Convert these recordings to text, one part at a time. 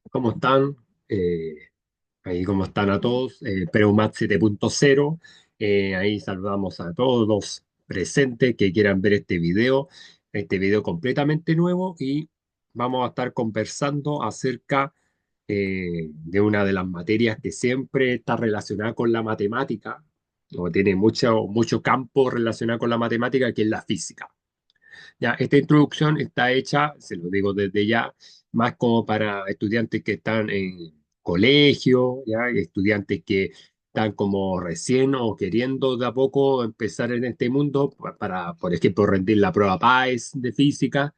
¿Cómo están? Eh, Ahí, ¿cómo están a todos? Preumat 7.0. Ahí saludamos a todos los presentes que quieran ver este video completamente nuevo y vamos a estar conversando acerca de una de las materias que siempre está relacionada con la matemática, o tiene mucho campo relacionado con la matemática, que es la física. Ya, esta introducción está hecha, se lo digo desde ya, más como para estudiantes que están en colegio, ya, y estudiantes que están como recién o queriendo de a poco empezar en este mundo para, por ejemplo, rendir la prueba PAES de física,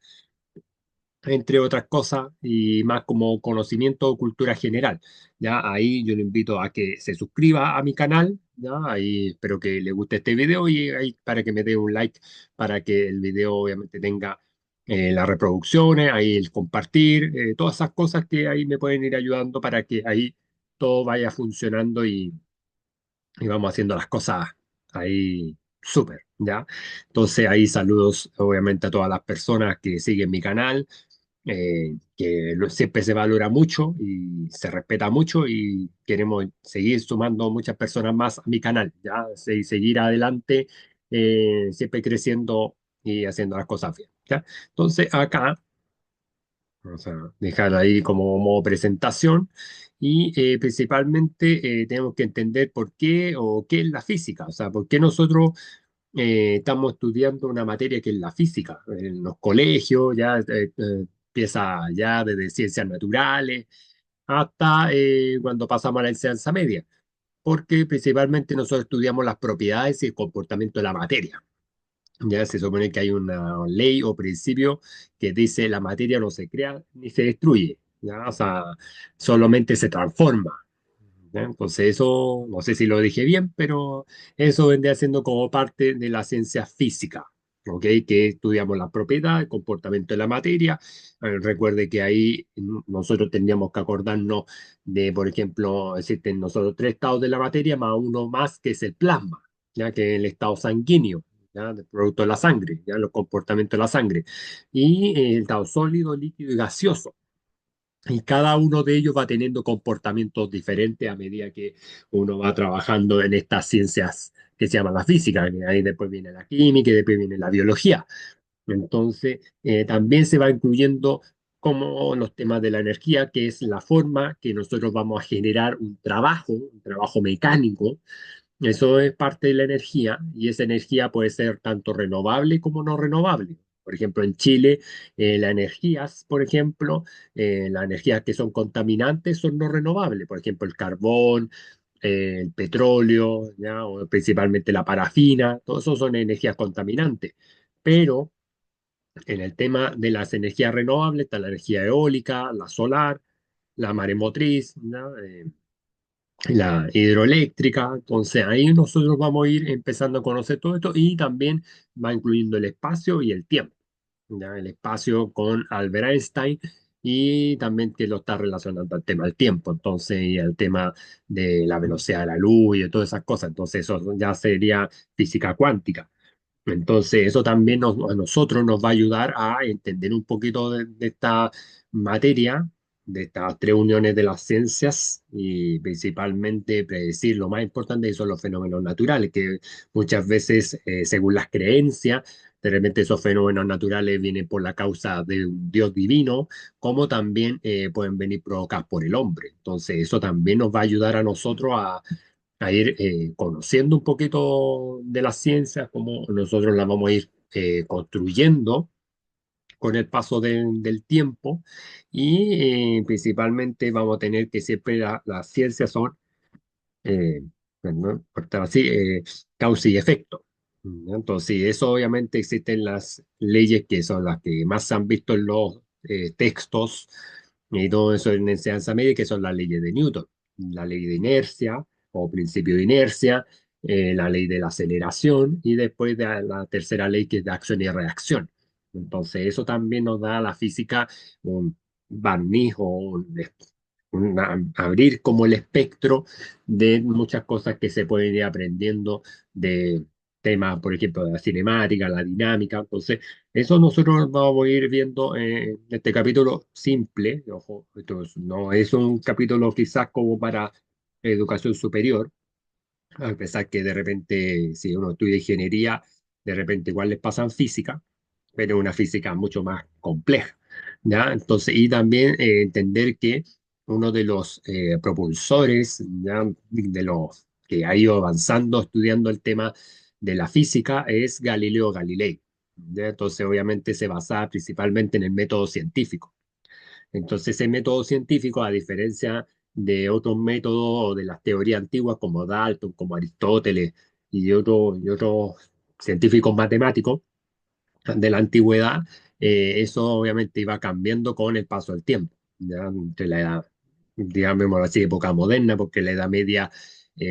entre otras cosas, y más como conocimiento o cultura general. Ya, ahí yo le invito a que se suscriba a mi canal, ya, ahí espero que le guste este video y ahí para que me dé un like para que el video obviamente tenga las reproducciones, ahí el compartir, todas esas cosas que ahí me pueden ir ayudando para que ahí todo vaya funcionando y vamos haciendo las cosas ahí súper, ¿ya? Entonces ahí saludos obviamente a todas las personas que siguen mi canal, siempre se valora mucho y se respeta mucho y queremos seguir sumando muchas personas más a mi canal, ¿ya? Seguir adelante, siempre creciendo y haciendo las cosas bien, ¿ya? Entonces acá vamos a dejar ahí como modo presentación y principalmente tenemos que entender por qué o qué es la física, o sea, por qué nosotros estamos estudiando una materia que es la física. En los colegios ya empieza ya desde ciencias naturales hasta cuando pasamos a la enseñanza media, porque principalmente nosotros estudiamos las propiedades y el comportamiento de la materia. Ya se supone que hay una ley o principio que dice la materia no se crea ni se destruye, ¿ya? O sea, solamente se transforma. ¿Ya? Entonces eso, no sé si lo dije bien, pero eso vendría siendo como parte de la ciencia física, ¿ok? Que estudiamos la propiedad, el comportamiento de la materia. Recuerde que ahí nosotros tendríamos que acordarnos de, por ejemplo, existen nosotros tres estados de la materia, más uno más que es el plasma, ya que es el estado sanguíneo. ¿Ya? El producto de la sangre, ya los comportamientos de la sangre, y el estado sólido, líquido y gaseoso. Y cada uno de ellos va teniendo comportamientos diferentes a medida que uno va trabajando en estas ciencias que se llaman la física, que ahí después viene la química y después viene la biología. Entonces, también se va incluyendo como los temas de la energía, que es la forma que nosotros vamos a generar un trabajo mecánico. Eso es parte de la energía y esa energía puede ser tanto renovable como no renovable. Por ejemplo, en Chile, las energías, por ejemplo, las energías que son contaminantes son no renovables. Por ejemplo, el carbón, el petróleo, ¿ya? O principalmente la parafina, todo eso son energías contaminantes. Pero en el tema de las energías renovables está la energía eólica, la solar, la maremotriz, ¿no? La hidroeléctrica. Entonces ahí nosotros vamos a ir empezando a conocer todo esto y también va incluyendo el espacio y el tiempo. ¿Ya? El espacio con Albert Einstein y también que lo está relacionando al tema del tiempo, entonces, y al tema de la velocidad de la luz y de todas esas cosas. Entonces eso ya sería física cuántica. Entonces, eso también a nosotros nos va a ayudar a entender un poquito de esta materia, de estas tres uniones de las ciencias y principalmente predecir lo más importante que son los fenómenos naturales, que muchas veces, según las creencias, de repente esos fenómenos naturales vienen por la causa de un Dios divino, como también pueden venir provocados por el hombre. Entonces, eso también nos va a ayudar a nosotros a ir conociendo un poquito de la ciencia, cómo nosotros la vamos a ir construyendo con el paso del tiempo y principalmente vamos a tener que siempre las ciencias son, ¿no? Por estar así, causa y efecto. ¿No? Entonces, eso obviamente existen las leyes que son las que más se han visto en los textos y todo eso en enseñanza media, que son las leyes de Newton, la ley de inercia o principio de inercia, la ley de la aceleración y después de la tercera ley que es de acción y reacción. Entonces, eso también nos da a la física un barniz o abrir como el espectro de muchas cosas que se pueden ir aprendiendo de temas, por ejemplo, de la cinemática, la dinámica. Entonces, Eso nosotros vamos a ir viendo en este capítulo simple. Ojo, no es un capítulo quizás como para educación superior, a pesar que de repente, si uno estudia ingeniería, de repente igual les pasan física, pero una física mucho más compleja, ¿ya? Entonces, y también entender que uno de los propulsores, ¿ya? De los que ha ido avanzando estudiando el tema de la física es Galileo Galilei, ¿ya? Entonces, obviamente se basa principalmente en el método científico. Entonces, ese método científico, a diferencia de otros métodos de las teorías antiguas como Dalton, como Aristóteles y otros científicos matemáticos de la antigüedad, eso obviamente iba cambiando con el paso del tiempo, ya entre la edad, digamos así, época moderna, porque en la Edad Media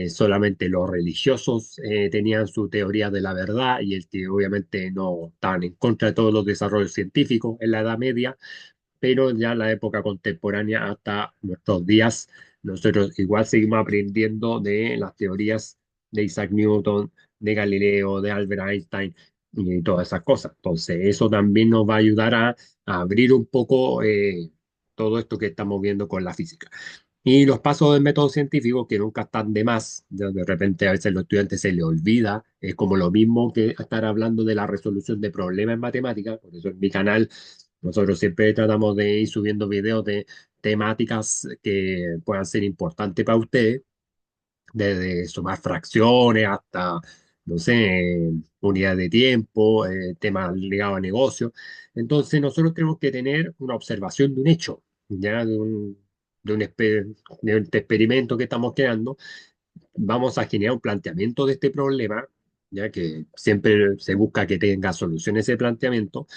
solamente los religiosos tenían su teoría de la verdad y el que obviamente no estaban en contra de todos los desarrollos científicos en la Edad Media, pero ya en la época contemporánea hasta nuestros días, nosotros igual seguimos aprendiendo de las teorías de Isaac Newton, de Galileo, de Albert Einstein y todas esas cosas. Entonces, eso también nos va a ayudar a abrir un poco todo esto que estamos viendo con la física. Y los pasos del método científico, que nunca están de más, ya de repente a veces a los estudiantes se les olvida, es como lo mismo que estar hablando de la resolución de problemas en matemáticas, por eso en mi canal nosotros siempre tratamos de ir subiendo videos de temáticas que puedan ser importantes para ustedes, desde sumar fracciones hasta, no sé, unidades de tiempo, temas ligados a negocios. Entonces nosotros tenemos que tener una observación de un hecho, ya de un experimento que estamos creando. Vamos a generar un planteamiento de este problema, ya que siempre se busca que tenga solución ese planteamiento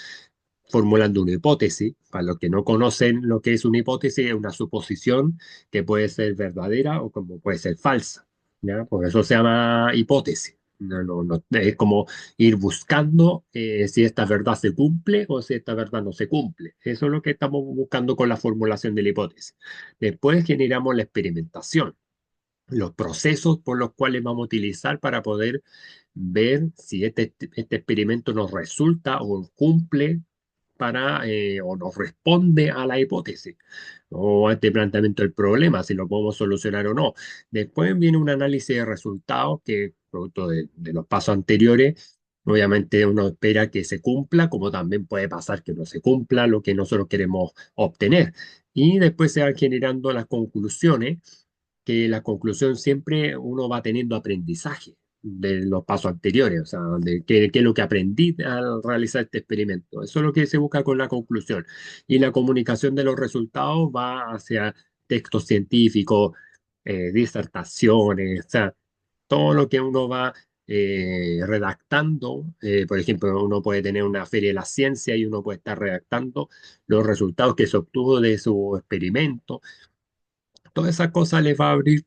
formulando una hipótesis. Para los que no conocen lo que es una hipótesis, es una suposición que puede ser verdadera o como puede ser falsa, ¿ya? Por eso se llama hipótesis. Es como ir buscando si esta verdad se cumple o si esta verdad no se cumple. Eso es lo que estamos buscando con la formulación de la hipótesis. Después generamos la experimentación, los procesos por los cuales vamos a utilizar para poder ver si este experimento nos resulta o cumple o nos responde a la hipótesis o a este planteamiento del problema, si lo podemos solucionar o no. Después viene un análisis de resultados que, producto de los pasos anteriores, obviamente uno espera que se cumpla, como también puede pasar que no se cumpla lo que nosotros queremos obtener. Y después se van generando las conclusiones, que la conclusión siempre uno va teniendo aprendizaje de los pasos anteriores, o sea, de qué es lo que aprendí al realizar este experimento. Eso es lo que se busca con la conclusión. Y la comunicación de los resultados va hacia textos científicos, disertaciones, o sea, todo lo que uno va redactando. Por ejemplo, uno puede tener una feria de la ciencia y uno puede estar redactando los resultados que se obtuvo de su experimento. Todas esas cosas les va a abrir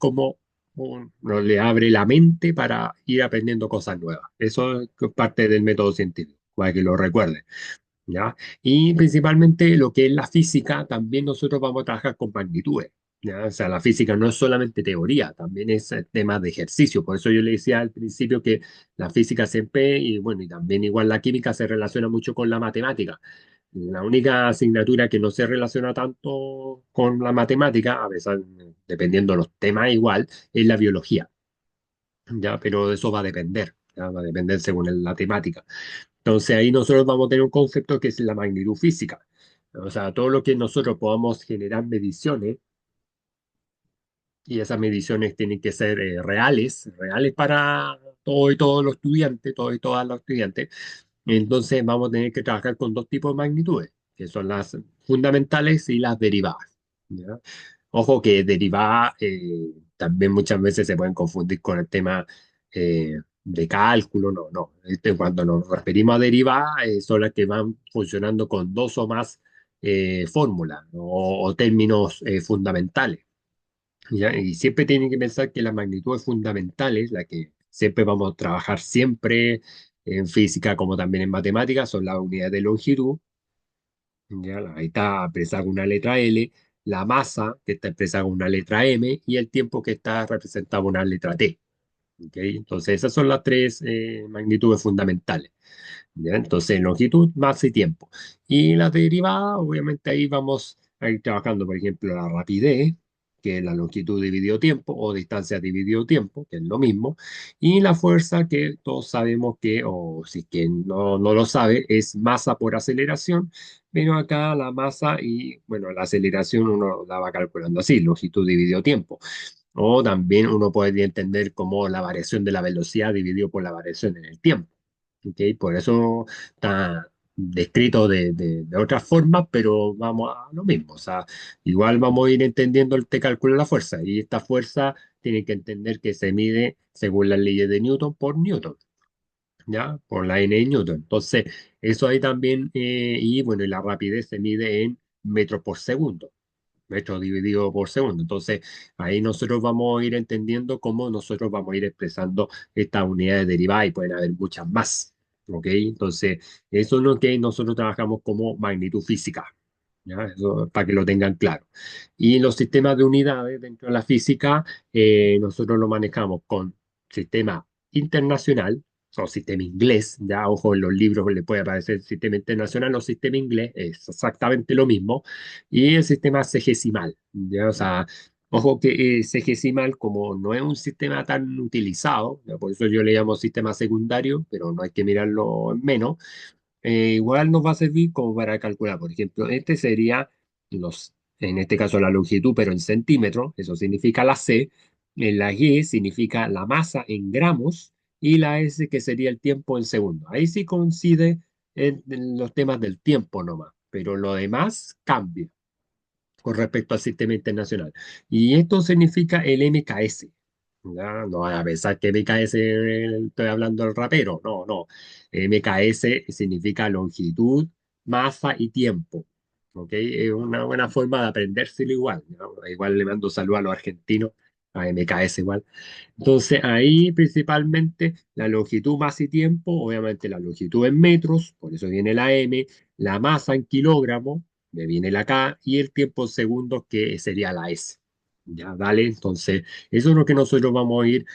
no, le abre la mente para ir aprendiendo cosas nuevas. Eso es parte del método científico, para que lo recuerden, ¿ya? Y principalmente lo que es la física, también nosotros vamos a trabajar con magnitudes, ¿ya? O sea, la física no es solamente teoría, también es tema de ejercicio. Por eso yo le decía al principio que la física siempre, y bueno, y también igual la química se relaciona mucho con la matemática. La única asignatura que no se relaciona tanto con la matemática, a veces dependiendo de los temas igual, es la biología, ¿ya? Pero de eso va a depender, ¿ya? Va a depender según la temática. Entonces ahí nosotros vamos a tener un concepto que es la magnitud física. O sea, todo lo que nosotros podamos generar mediciones, y esas mediciones tienen que ser reales para todos los estudiantes, todos y todas los estudiantes. Entonces vamos a tener que trabajar con dos tipos de magnitudes, que son las fundamentales y las derivadas, ¿ya? Ojo que derivadas también muchas veces se pueden confundir con el tema de cálculo, no, no. Cuando nos referimos a derivadas, son las que van funcionando con dos o más fórmulas o términos fundamentales, ¿ya? Y siempre tienen que pensar que las magnitudes fundamentales, la que siempre vamos a trabajar siempre en física como también en matemáticas, son las unidades de longitud, ¿ya? Ahí está expresada con una letra L, la masa que está expresada con una letra M y el tiempo que está representado con una letra T. ¿Ok? Entonces, esas son las tres magnitudes fundamentales. ¿Ya? Entonces, longitud, masa y tiempo. Y las derivadas, obviamente ahí vamos a ir trabajando, por ejemplo, la rapidez, que es la longitud dividido tiempo, o distancia dividido tiempo, que es lo mismo, y la fuerza, que todos sabemos que, o si es que no lo sabe, es masa por aceleración, pero acá la masa y, bueno, la aceleración uno la va calculando así, longitud dividido tiempo. O también uno puede entender como la variación de la velocidad dividido por la variación en el tiempo. ¿Ok? Por eso está descrito de otras formas, pero vamos a lo mismo. O sea, igual vamos a ir entendiendo el te calcula la fuerza. Y esta fuerza tiene que entender que se mide según las leyes de Newton por Newton, ¿ya? Por la N de Newton. Entonces, eso ahí también, y bueno, y la rapidez se mide en metros por segundo, metros dividido por segundo. Entonces, ahí nosotros vamos a ir entendiendo cómo nosotros vamos a ir expresando estas unidades derivadas y pueden haber muchas más. ¿Ok? Entonces, eso es lo que nosotros trabajamos como magnitud física. ¿Ya? Eso, para que lo tengan claro. Y los sistemas de unidades dentro de la física, nosotros lo manejamos con sistema internacional o sistema inglés. Ya, ojo, en los libros le puede aparecer sistema internacional o sistema inglés, es exactamente lo mismo, y el sistema segesimal, ¿ya? O sea, ojo que segesimal, como no es un sistema tan utilizado, ¿ya? Por eso yo le llamo sistema secundario, pero no hay que mirarlo en menos, igual nos va a servir como para calcular. Por ejemplo, este sería en este caso la longitud, pero en centímetros, eso significa la C, la G significa la masa en gramos, y la S que sería el tiempo en segundos. Ahí sí coincide en los temas del tiempo nomás, pero lo demás cambia con respecto al sistema internacional. Y esto significa el MKS. Ya, no van a pensar que MKS estoy hablando del rapero. No, no. MKS significa longitud, masa y tiempo. ¿Ok? Es una buena forma de aprendérselo igual. ¿No? Igual le mando saludos a los argentinos, a MKS igual. Entonces ahí principalmente la longitud, masa y tiempo, obviamente la longitud en metros, por eso viene la M, la masa en kilogramos, me viene la K, y el tiempo en segundos, que sería la S. Ya, ¿vale? Entonces, eso es lo que nosotros vamos a ir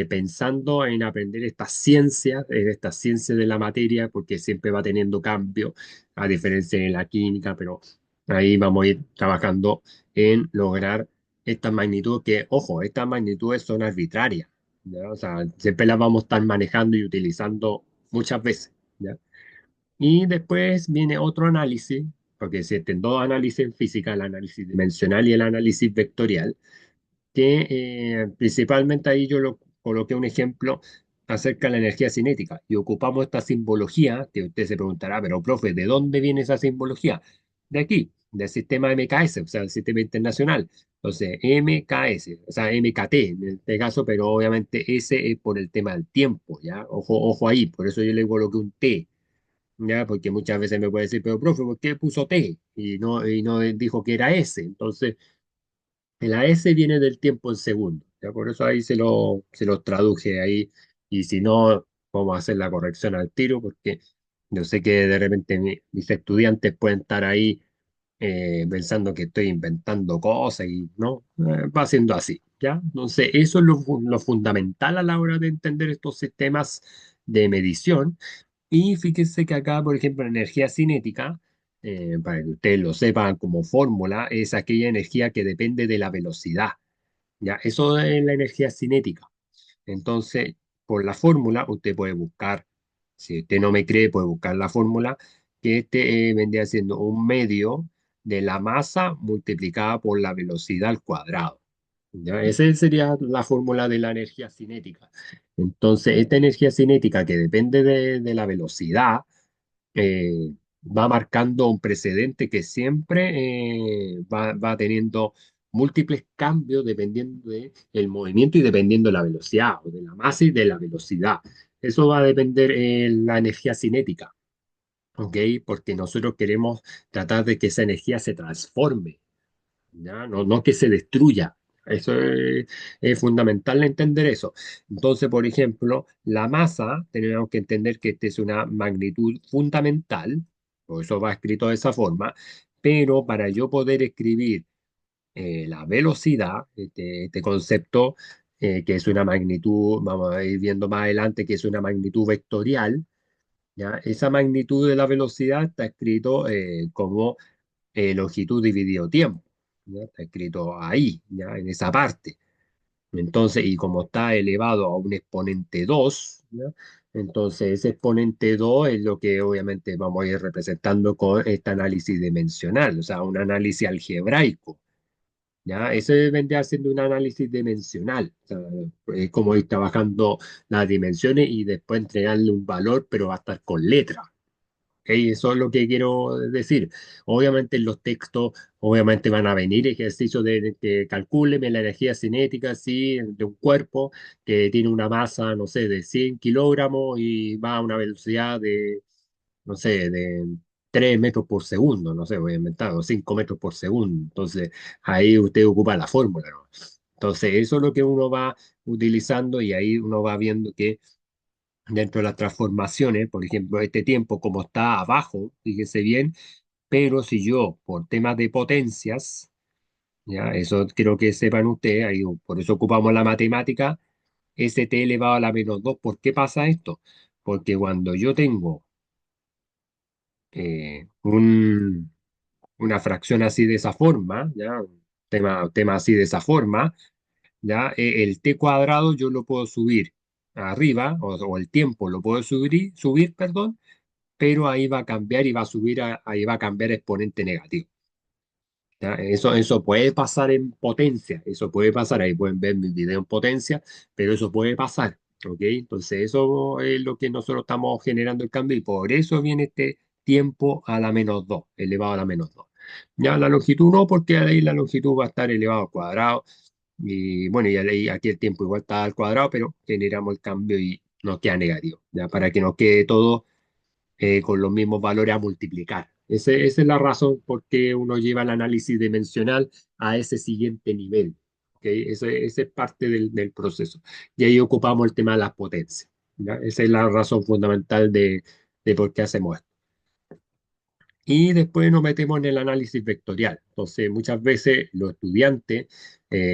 pensando en aprender esta ciencia de la materia, porque siempre va teniendo cambio, a diferencia de la química, pero ahí vamos a ir trabajando en lograr estas magnitudes que, ojo, estas magnitudes son arbitrarias, ¿ya? O sea, siempre las vamos a estar manejando y utilizando muchas veces, ¿ya? Y después viene otro análisis, porque existen dos análisis en física, el análisis dimensional y el análisis vectorial, que principalmente ahí yo lo coloqué un ejemplo acerca de la energía cinética y ocupamos esta simbología, que usted se preguntará, pero profe, ¿de dónde viene esa simbología? De aquí, del sistema MKS, o sea, el sistema internacional. Entonces, MKS, o sea, MKT en este caso, pero obviamente S es por el tema del tiempo, ¿ya? Ojo, ojo ahí, por eso yo le coloqué un T, ¿ya? Porque muchas veces me puede decir, pero profe, ¿por qué puso T? Y no dijo que era S. Entonces, la S viene del tiempo en segundos, ¿ya? Por eso ahí se lo traduje ahí. Y si no, vamos a hacer la corrección al tiro, porque yo sé que de repente mis estudiantes pueden estar ahí pensando que estoy inventando cosas y no, va siendo así, ¿ya? Entonces, eso es lo fundamental a la hora de entender estos sistemas de medición. Y fíjense que acá, por ejemplo, la energía cinética, para que ustedes lo sepan como fórmula, es aquella energía que depende de la velocidad. ¿Ya? Eso es la energía cinética. Entonces, por la fórmula, usted puede buscar, si usted no me cree, puede buscar la fórmula, que este vendría siendo un medio de la masa multiplicada por la velocidad al cuadrado. ¿Ya? Esa sería la fórmula de la energía cinética. Entonces, esta energía cinética que depende de la velocidad, va marcando un precedente que siempre va teniendo múltiples cambios dependiendo del movimiento y dependiendo de la velocidad, o de la masa y de la velocidad. Eso va a depender la energía cinética, ¿ok? Porque nosotros queremos tratar de que esa energía se transforme, ¿ya? No, no que se destruya. Eso es fundamental entender eso. Entonces, por ejemplo, la masa, tenemos que entender que esta es una magnitud fundamental, por eso va escrito de esa forma, pero para yo poder escribir la velocidad, este concepto, que es una magnitud, vamos a ir viendo más adelante, que es una magnitud vectorial, ¿ya? Esa magnitud de la velocidad está escrito como longitud dividido tiempo, ¿ya? Está escrito ahí, ¿ya? En esa parte. Entonces, y como está elevado a un exponente 2, ¿ya? Entonces ese exponente 2 es lo que obviamente vamos a ir representando con este análisis dimensional, o sea, un análisis algebraico. ¿Ya? Ese vendría siendo un análisis dimensional, o sea, es como ir trabajando las dimensiones y después entregarle un valor, pero va a estar con letra. ¿Ok? Eso es lo que quiero decir. Obviamente en los textos, obviamente van a venir ejercicios de que calcúleme la energía cinética, sí, de un cuerpo que tiene una masa, no sé, de 100 kilogramos y va a una velocidad de no sé, de 3 metros por segundo, no sé, voy a inventar, o 5 metros por segundo. Entonces, ahí usted ocupa la fórmula, ¿no? Entonces, eso es lo que uno va utilizando y ahí uno va viendo que dentro de las transformaciones, por ejemplo, este tiempo como está abajo, fíjese bien, pero si yo, por temas de potencias, ya, eso quiero que sepan ustedes, ahí, por eso ocupamos la matemática, ST elevado a la menos 2. ¿Por qué pasa esto? Porque cuando yo tengo una fracción así de esa forma, ¿ya? Un tema así de esa forma, ¿ya? El t cuadrado yo lo puedo subir arriba, o el tiempo lo puedo subir, perdón, pero ahí va a cambiar y va a subir, ahí va a cambiar exponente negativo. ¿Ya? Eso puede pasar en potencia, eso puede pasar, ahí pueden ver mi video en potencia, pero eso puede pasar, ¿ok? Entonces eso es lo que nosotros estamos generando el cambio y por eso viene este tiempo a la menos 2 elevado a la menos 2. Ya la longitud no, porque ahí la longitud va a estar elevado al cuadrado y bueno, y aquí el tiempo igual está al cuadrado, pero generamos el cambio y nos queda negativo, ya para que nos quede todo con los mismos valores a multiplicar. Esa es la razón por qué uno lleva el análisis dimensional a ese siguiente nivel. ¿Ok? Ese es parte del proceso. Y ahí ocupamos el tema de las potencias. ¿Ya? Esa es la razón fundamental de por qué hacemos esto. Y después nos metemos en el análisis vectorial. Entonces, muchas veces los estudiantes,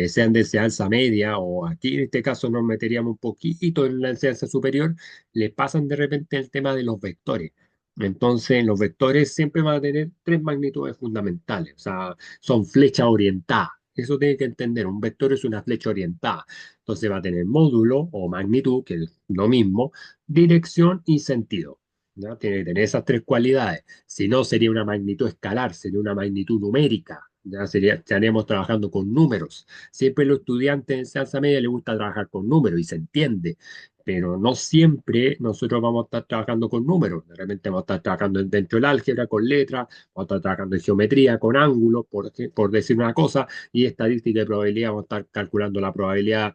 sean de enseñanza media o aquí en este caso nos meteríamos un poquito en la enseñanza superior, les pasan de repente el tema de los vectores. Entonces, los vectores siempre van a tener tres magnitudes fundamentales, o sea, son flechas orientadas. Eso tiene que entender, un vector es una flecha orientada. Entonces va a tener módulo o magnitud, que es lo mismo, dirección y sentido. ¿Ya? Tiene que tener esas tres cualidades. Si no, sería una magnitud escalar, sería una magnitud numérica. Estaríamos trabajando con números. Siempre los estudiantes en enseñanza media les gusta trabajar con números y se entiende, pero no siempre nosotros vamos a estar trabajando con números. De repente vamos a estar trabajando dentro del álgebra con letras, vamos a estar trabajando en geometría con ángulos, por decir una cosa, y estadística y probabilidad, vamos a estar calculando la probabilidad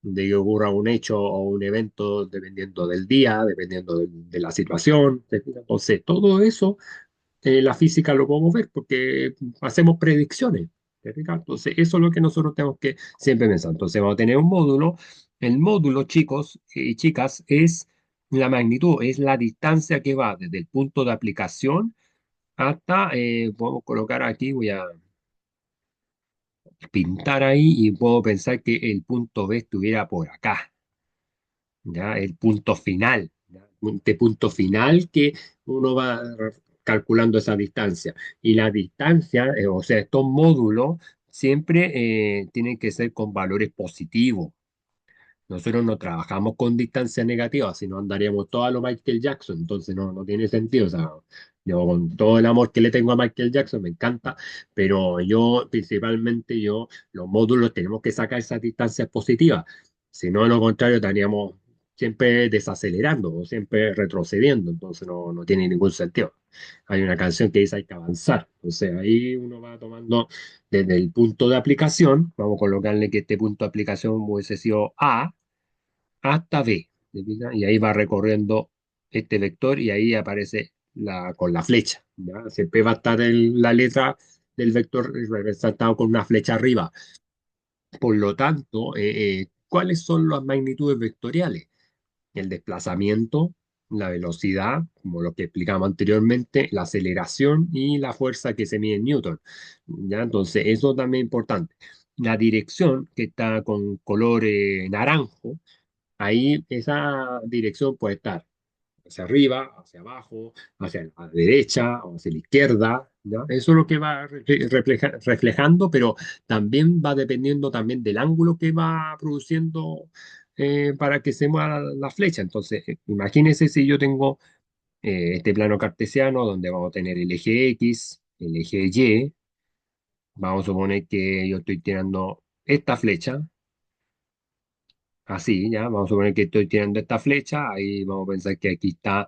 de que ocurra un hecho o un evento dependiendo del día, dependiendo de la situación. Entonces, todo eso la física lo podemos ver porque hacemos predicciones. ¿Te fijas? Entonces, eso es lo que nosotros tenemos que siempre pensar. Entonces, vamos a tener un módulo. El módulo, chicos y chicas, es la magnitud, es la distancia que va desde el punto de aplicación hasta, podemos colocar aquí, voy a pintar ahí y puedo pensar que el punto B estuviera por acá. ¿Ya? El punto final, ¿ya? Este punto final que uno va calculando esa distancia. Y la distancia, o sea, estos módulos siempre tienen que ser con valores positivos. Nosotros no trabajamos con distancia negativa, si no andaríamos todo a lo Michael Jackson, entonces no tiene sentido. O sea, yo con todo el amor que le tengo a Michael Jackson, me encanta, pero yo, principalmente yo, los módulos tenemos que sacar esas distancias positivas. Si no, de lo contrario, estaríamos siempre desacelerando o siempre retrocediendo, entonces no tiene ningún sentido. Hay una canción que dice hay que avanzar, entonces ahí uno va tomando desde el punto de aplicación, vamos a colocarle que este punto de aplicación hubiese sido A hasta B, ¿te fijas? Y ahí va recorriendo este vector y ahí aparece con la flecha, ¿ya? Siempre va a estar la letra del vector representado con una flecha arriba. Por lo tanto, ¿cuáles son las magnitudes vectoriales? El desplazamiento, la velocidad, como lo que explicamos anteriormente, la aceleración y la fuerza que se mide en Newton. ¿Ya? Entonces, eso también es importante. la dirección que está con color naranjo, ahí esa dirección puede estar hacia arriba, hacia abajo, hacia la derecha o hacia la izquierda, ¿no? Eso es lo que va reflejando, pero también va dependiendo también del ángulo que va produciendo para que se mueva la flecha. Entonces, imagínense si yo tengo este plano cartesiano donde vamos a tener el eje X, el eje Y, vamos a suponer que yo estoy tirando esta flecha. Así, ya, vamos a suponer que estoy tirando esta flecha, ahí vamos a pensar que aquí está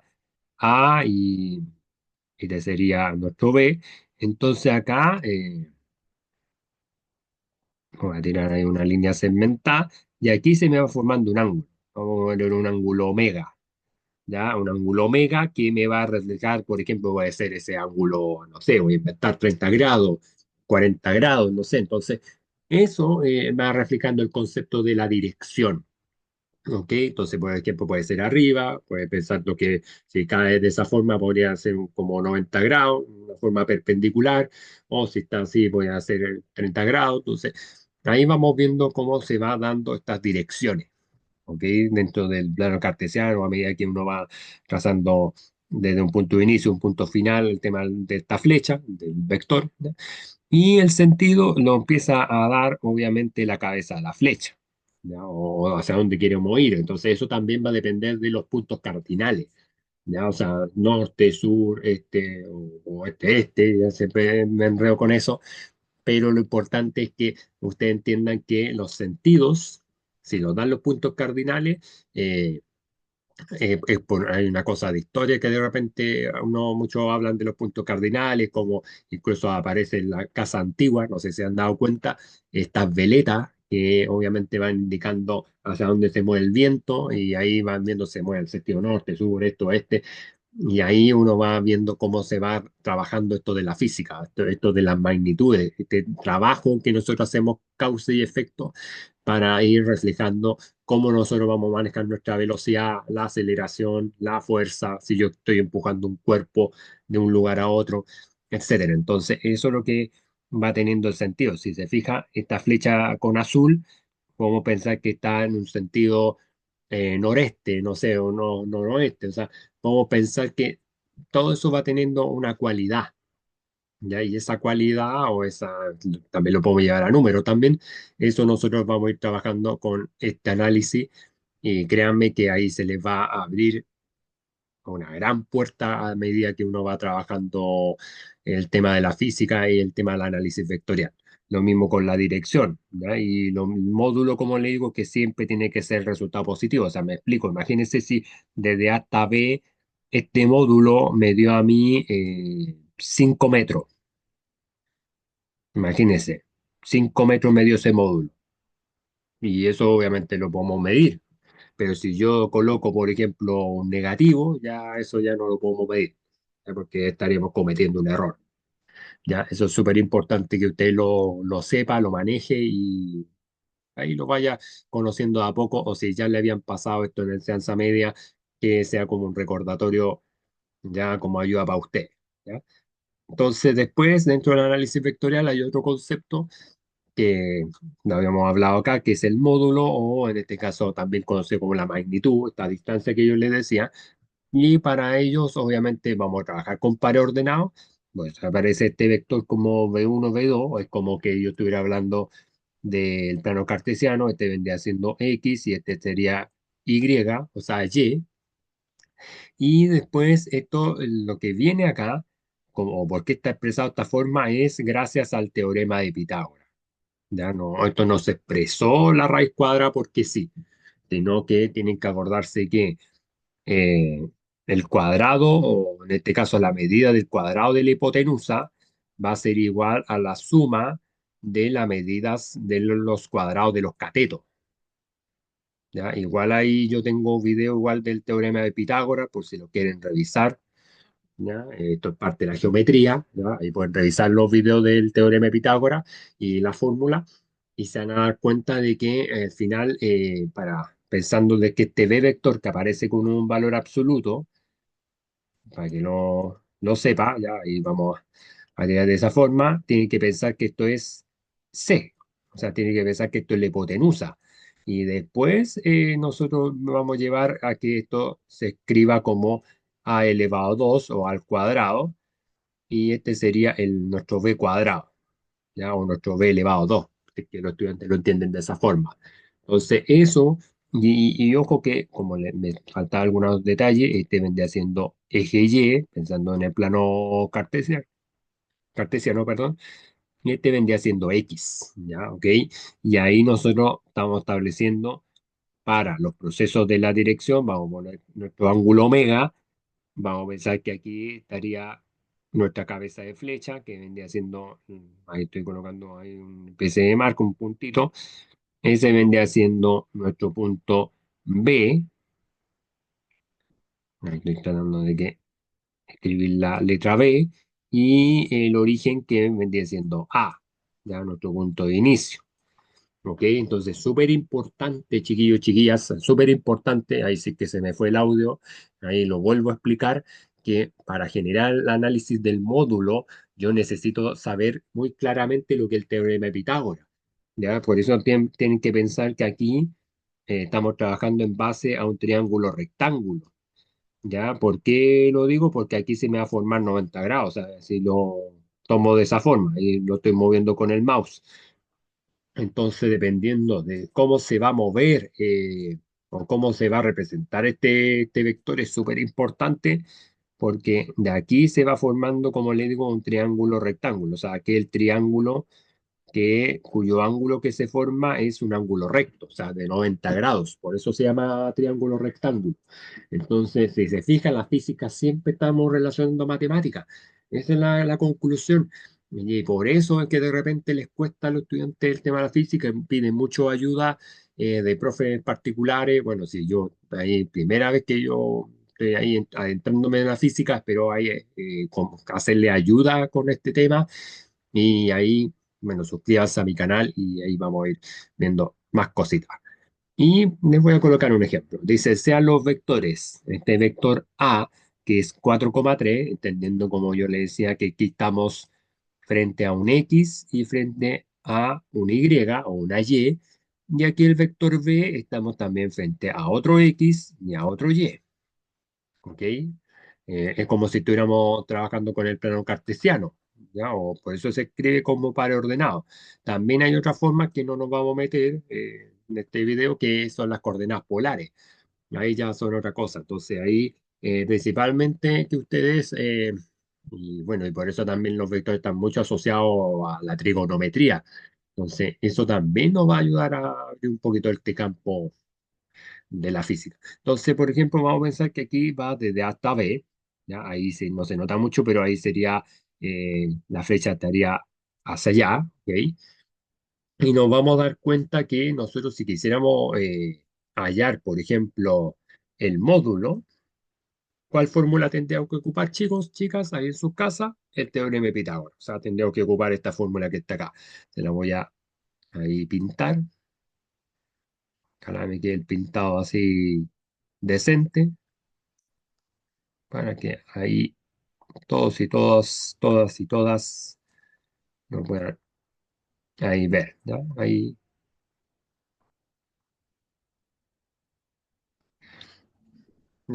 A y este sería nuestro B. Entonces acá voy a tirar ahí una línea segmentada y aquí se me va formando un ángulo. Vamos a poner un ángulo omega, ¿ya? Un ángulo omega que me va a reflejar, por ejemplo, puede ser ese ángulo, no sé, voy a inventar 30 grados, 40 grados, no sé. Entonces, eso va reflejando el concepto de la dirección. ¿Ok? Entonces, por ejemplo, puede ser arriba, puede pensar lo que si cae de esa forma podría ser como 90 grados, una forma perpendicular, o si está así, puede hacer 30 grados. Entonces, ahí vamos viendo cómo se va dando estas direcciones, ¿ok? Dentro del plano cartesiano, a medida que uno va trazando desde un punto de inicio, un punto final, el tema de esta flecha, del vector, ¿ya? Y el sentido lo empieza a dar, obviamente, la cabeza de la flecha, ¿ya? O hacia dónde queremos ir. Entonces, eso también va a depender de los puntos cardinales, ¿ya? O sea, norte, sur, este, o este, este, ya se me enredo con eso, pero lo importante es que ustedes entiendan que los sentidos, si los dan los puntos cardinales, hay una cosa de historia que de repente uno, muchos hablan de los puntos cardinales, como incluso aparece en la casa antigua, no sé si se han dado cuenta, estas veletas que obviamente van indicando hacia dónde se mueve el viento y ahí van viendo se mueve el sentido norte, sur, este, oeste. Y ahí uno va viendo cómo se va trabajando esto de la física, esto de las magnitudes, este trabajo que nosotros hacemos causa y efecto para ir reflejando cómo nosotros vamos a manejar nuestra velocidad, la aceleración, la fuerza, si yo estoy empujando un cuerpo de un lugar a otro, etcétera. Entonces, eso es lo que va teniendo el sentido. Si se fija, esta flecha con azul, podemos pensar que está en un sentido noreste, no sé, o no, noroeste. O sea, podemos pensar que todo eso va teniendo una cualidad. ¿Ya? Y esa cualidad o esa, también lo podemos llevar a número también, eso nosotros vamos a ir trabajando con este análisis y créanme que ahí se les va a abrir una gran puerta a medida que uno va trabajando el tema de la física y el tema del análisis vectorial. Lo mismo con la dirección, ¿ya? Y el módulo, como le digo, que siempre tiene que ser resultado positivo. O sea, me explico, imagínense si desde A hasta B este módulo me dio a mí 5 metros. Imagínense, 5 metros medio ese módulo. Y eso obviamente lo podemos medir. Pero si yo coloco, por ejemplo, un negativo, ya eso ya no lo podemos medir, ¿ya? Porque estaríamos cometiendo un error. Ya, eso es súper importante que usted lo sepa, lo maneje y ahí lo vaya conociendo de a poco. O si ya le habían pasado esto en enseñanza media, que sea como un recordatorio, ya como ayuda para usted. ¿Ya? Entonces, después, dentro del análisis vectorial, hay otro concepto que lo habíamos hablado acá, que es el módulo, o en este caso también conocido como la magnitud, esta distancia que yo les decía. Y para ellos, obviamente, vamos a trabajar con pares ordenados. Pues aparece este vector como V1, V2, es como que yo estuviera hablando del plano cartesiano, este vendría siendo X y este sería Y, o sea, Y. Y después, esto, lo que viene acá, como por qué está expresado de esta forma, es gracias al teorema de Pitágoras. Ya no, esto no se expresó la raíz cuadrada porque sí, sino que tienen que acordarse que eh, el cuadrado, o en este caso la medida del cuadrado de la hipotenusa, va a ser igual a la suma de las medidas de los cuadrados de los catetos. ¿Ya? Igual ahí yo tengo video igual del teorema de Pitágoras, por si lo quieren revisar. ¿Ya? Esto es parte de la geometría, ¿ya? Ahí pueden revisar los videos del teorema de Pitágoras y la fórmula y se van a dar cuenta de que al final, pensando de que este B vector que aparece con un valor absoluto, para que lo sepa, ¿ya? Y vamos a tirar de esa forma, tienen que pensar que esto es C. O sea, tiene que pensar que esto es la hipotenusa. Y después nosotros vamos a llevar a que esto se escriba como a elevado 2 o al cuadrado, y este sería nuestro b cuadrado, ¿ya? O nuestro b elevado 2, que los estudiantes lo entienden de esa forma. Entonces, eso, y ojo que, como me falta algunos detalles, este vendría siendo eje Y, pensando en el plano cartesiano, perdón, y este vendría siendo X, ¿ya? ¿Ok? Y ahí nosotros estamos estableciendo para los procesos de la dirección, vamos a poner nuestro ángulo omega, vamos a pensar que aquí estaría nuestra cabeza de flecha, que vendría siendo, ahí estoy colocando ahí una especie de marco, un puntito, ese vendría siendo nuestro punto B, ahí estoy tratando de que escribir la letra B, y el origen que vendría siendo A, ya nuestro punto de inicio. ¿Ok? Entonces, súper importante, chiquillos, chiquillas, súper importante, ahí sí que se me fue el audio, ahí lo vuelvo a explicar, que para generar el análisis del módulo, yo necesito saber muy claramente lo que es el teorema de Pitágoras, ¿ya? Por eso tienen que pensar que aquí estamos trabajando en base a un triángulo rectángulo, ¿ya? ¿Por qué lo digo? Porque aquí se me va a formar 90 grados, o sea, si lo tomo de esa forma y lo estoy moviendo con el mouse. Entonces, dependiendo de cómo se va a mover o cómo se va a representar este vector, es súper importante porque de aquí se va formando, como le digo, un triángulo rectángulo. O sea, aquel triángulo cuyo ángulo que se forma es un ángulo recto, o sea, de 90 grados. Por eso se llama triángulo rectángulo. Entonces, si se fija, en la física siempre estamos relacionando matemáticas. Esa es la conclusión. Y por eso es que de repente les cuesta a los estudiantes el tema de la física, piden mucho ayuda de profes particulares. Bueno, si yo, ahí, primera vez que yo estoy ahí adentrándome en la física, pero hay como hacerle ayuda con este tema. Y ahí, bueno, suscríbanse a mi canal y ahí vamos a ir viendo más cositas. Y les voy a colocar un ejemplo. Dice, sean los vectores, este vector A, que es 4,3, entendiendo como yo le decía que aquí estamos frente a un X y frente a un Y o una Y. Y aquí el vector B estamos también frente a otro X y a otro Y. ¿Ok? Es como si estuviéramos trabajando con el plano cartesiano, ¿ya? O por eso se escribe como par ordenado. También hay otras formas que no nos vamos a meter en este video, que son las coordenadas polares. Ahí ya son otra cosa. Entonces ahí principalmente que ustedes, y bueno, y por eso también los vectores están mucho asociados a la trigonometría. Entonces eso también nos va a ayudar a abrir un poquito este campo de la física. Entonces, por ejemplo, vamos a pensar que aquí va desde A hasta B, ¿ya? Ahí sí, no se nota mucho, pero ahí sería, la flecha estaría hacia allá, ¿ok? Y nos vamos a dar cuenta que nosotros si quisiéramos hallar, por ejemplo, el módulo, ¿cuál fórmula tendríamos que ocupar, chicos, chicas, ahí en su casa? El teorema de Pitágoras. O sea, tendríamos que ocupar esta fórmula que está acá. Se la voy a ahí pintar. Ojalá me quede el pintado así decente para que ahí todos y todas y todas lo puedan ahí ver, ¿ya?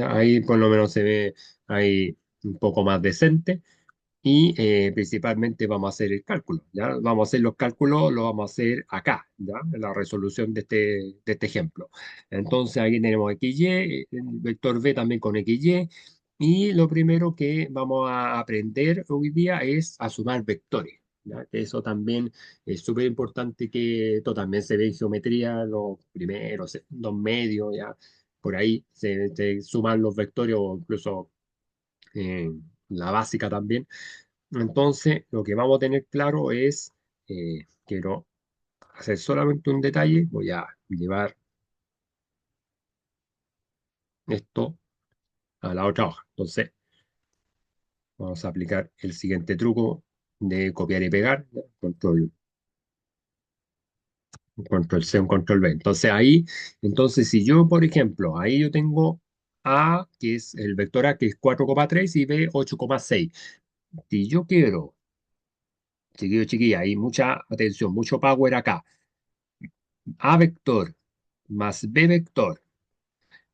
Ahí por lo menos se ve ahí un poco más decente. Y principalmente vamos a hacer el cálculo, ¿ya? Vamos a hacer los cálculos, lo vamos a hacer acá, ¿ya? En la resolución de este ejemplo. Entonces aquí tenemos XY, el vector B también con XY, y lo primero que vamos a aprender hoy día es a sumar vectores, ¿ya? Que eso también es súper importante, que esto también se ve en geometría, los primeros, segundos medios, ¿ya? Por ahí se suman los vectores o incluso la básica también. Entonces, lo que vamos a tener claro es, quiero hacer solamente un detalle, voy a llevar esto a la otra hoja. Entonces, vamos a aplicar el siguiente truco de copiar y pegar, ¿ya? Control C, un control V. Entonces si yo, por ejemplo, ahí yo tengo A, que es el vector A, que es 4,3 y B 8,6. Si yo quiero, chiquillo, chiquilla, hay mucha atención, mucho power acá. A vector más B vector.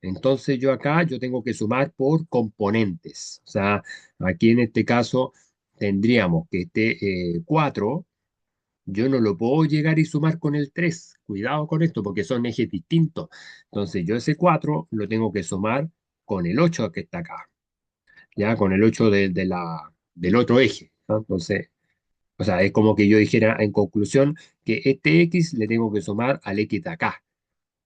Entonces yo acá yo tengo que sumar por componentes. O sea, aquí en este caso tendríamos que este 4 yo no lo puedo llegar y sumar con el 3. Cuidado con esto porque son ejes distintos. Entonces yo ese 4 lo tengo que sumar con el 8 que está acá, ya con el 8 del otro eje, ¿no? Entonces, o sea, es como que yo dijera en conclusión que este X le tengo que sumar al X de acá.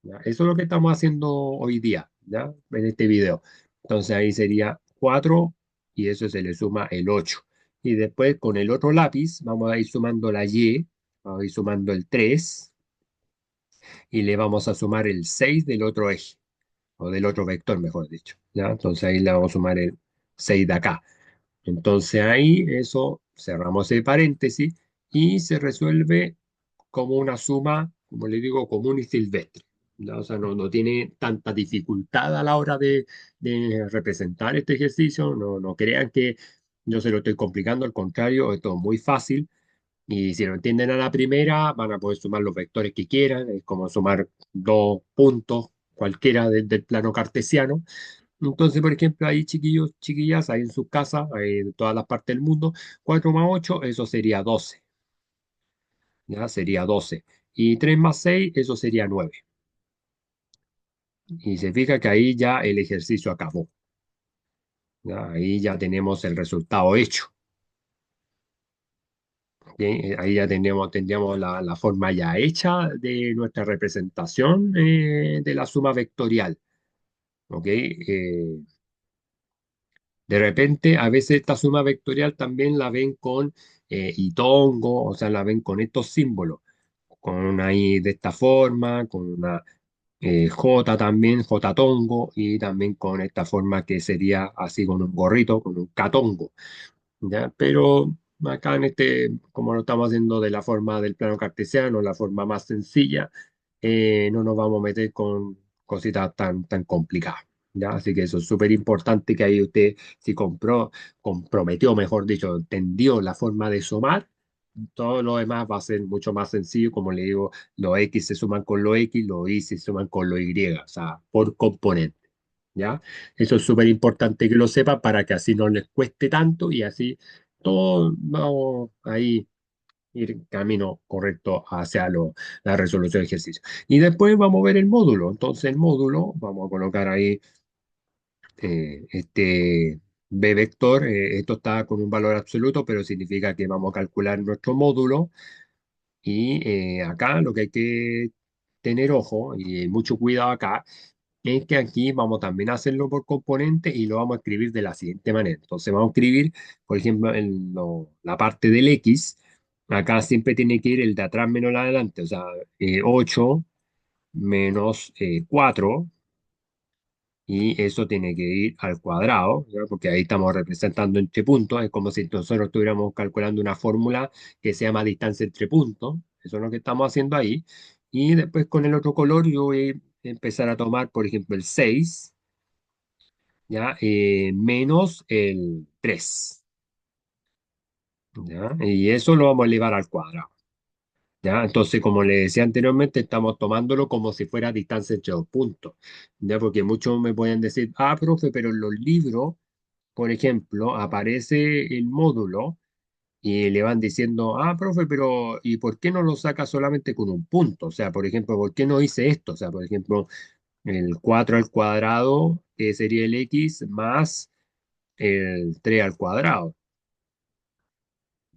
¿Ya? Eso es lo que estamos haciendo hoy día, ¿ya? En este video. Entonces ahí sería 4 y eso se le suma el 8. Y después con el otro lápiz vamos a ir sumando la Y, vamos a ir sumando el 3 y le vamos a sumar el 6 del otro eje, o del otro vector, mejor dicho, ¿ya? Entonces ahí le vamos a sumar el 6 de acá. Entonces ahí eso cerramos el paréntesis y se resuelve como una suma, como le digo, común y silvestre. ¿Ya? O sea, no tiene tanta dificultad a la hora de representar este ejercicio. No crean que yo se lo estoy complicando, al contrario, esto es muy fácil. Y si lo entienden a la primera, van a poder sumar los vectores que quieran. Es como sumar dos puntos cualquiera del plano cartesiano. Entonces, por ejemplo, ahí chiquillos, chiquillas, ahí en sus casas, ahí en todas las partes del mundo, 4 más 8 eso sería 12, ¿ya? Sería 12. Y 3 más 6 eso sería 9. Y se fija que ahí ya el ejercicio acabó, ¿ya? Ahí ya tenemos el resultado hecho, ¿ok? Ahí ya tendríamos la forma ya hecha de nuestra representación de la suma vectorial, ¿ok? De repente, a veces esta suma vectorial también la ven con itongo, o sea, la ven con estos símbolos, con una I de esta forma, con una J también, J tongo, y también con esta forma que sería así con un gorrito, con un catongo. ¿Ya? Pero acá en este, como lo estamos haciendo de la forma del plano cartesiano, la forma más sencilla, no nos vamos a meter con cositas tan complicadas. ¿Ya? Así que eso es súper importante que ahí usted, si comprometió, mejor dicho, entendió la forma de sumar, todo lo demás va a ser mucho más sencillo. Como le digo, los X se suman con los X, los Y se suman con los Y, o sea, por componente. ¿Ya? Eso es súper importante que lo sepa para que así no les cueste tanto y así todos vamos ahí ir camino correcto hacia la resolución de ejercicio. Y después vamos a ver el módulo. Entonces el módulo, vamos a colocar ahí este B vector. Esto está con un valor absoluto, pero significa que vamos a calcular nuestro módulo. Y acá lo que hay que tener ojo y mucho cuidado acá es que aquí vamos también a hacerlo por componente y lo vamos a escribir de la siguiente manera. Entonces vamos a escribir, por ejemplo, en la parte del X, acá siempre tiene que ir el de atrás menos el de adelante, o sea, 8 menos 4 y eso tiene que ir al cuadrado, ¿ya? Porque ahí estamos representando entre puntos, es como si nosotros estuviéramos calculando una fórmula que se llama distancia entre puntos, eso es lo que estamos haciendo ahí. Y después con el otro color yo voy a empezar a tomar, por ejemplo, el 6, ¿ya? Menos el 3, ¿ya? Y eso lo vamos a elevar al cuadrado, ¿ya? Entonces, como le decía anteriormente, estamos tomándolo como si fuera distancia entre dos puntos, ¿ya? Porque muchos me pueden decir, ah, profe, pero en los libros, por ejemplo, aparece el módulo y le van diciendo, ah, profe, pero ¿y por qué no lo saca solamente con un punto? O sea, por ejemplo, ¿por qué no hice esto? O sea, por ejemplo, el 4 al cuadrado, que sería el X, más el 3 al cuadrado,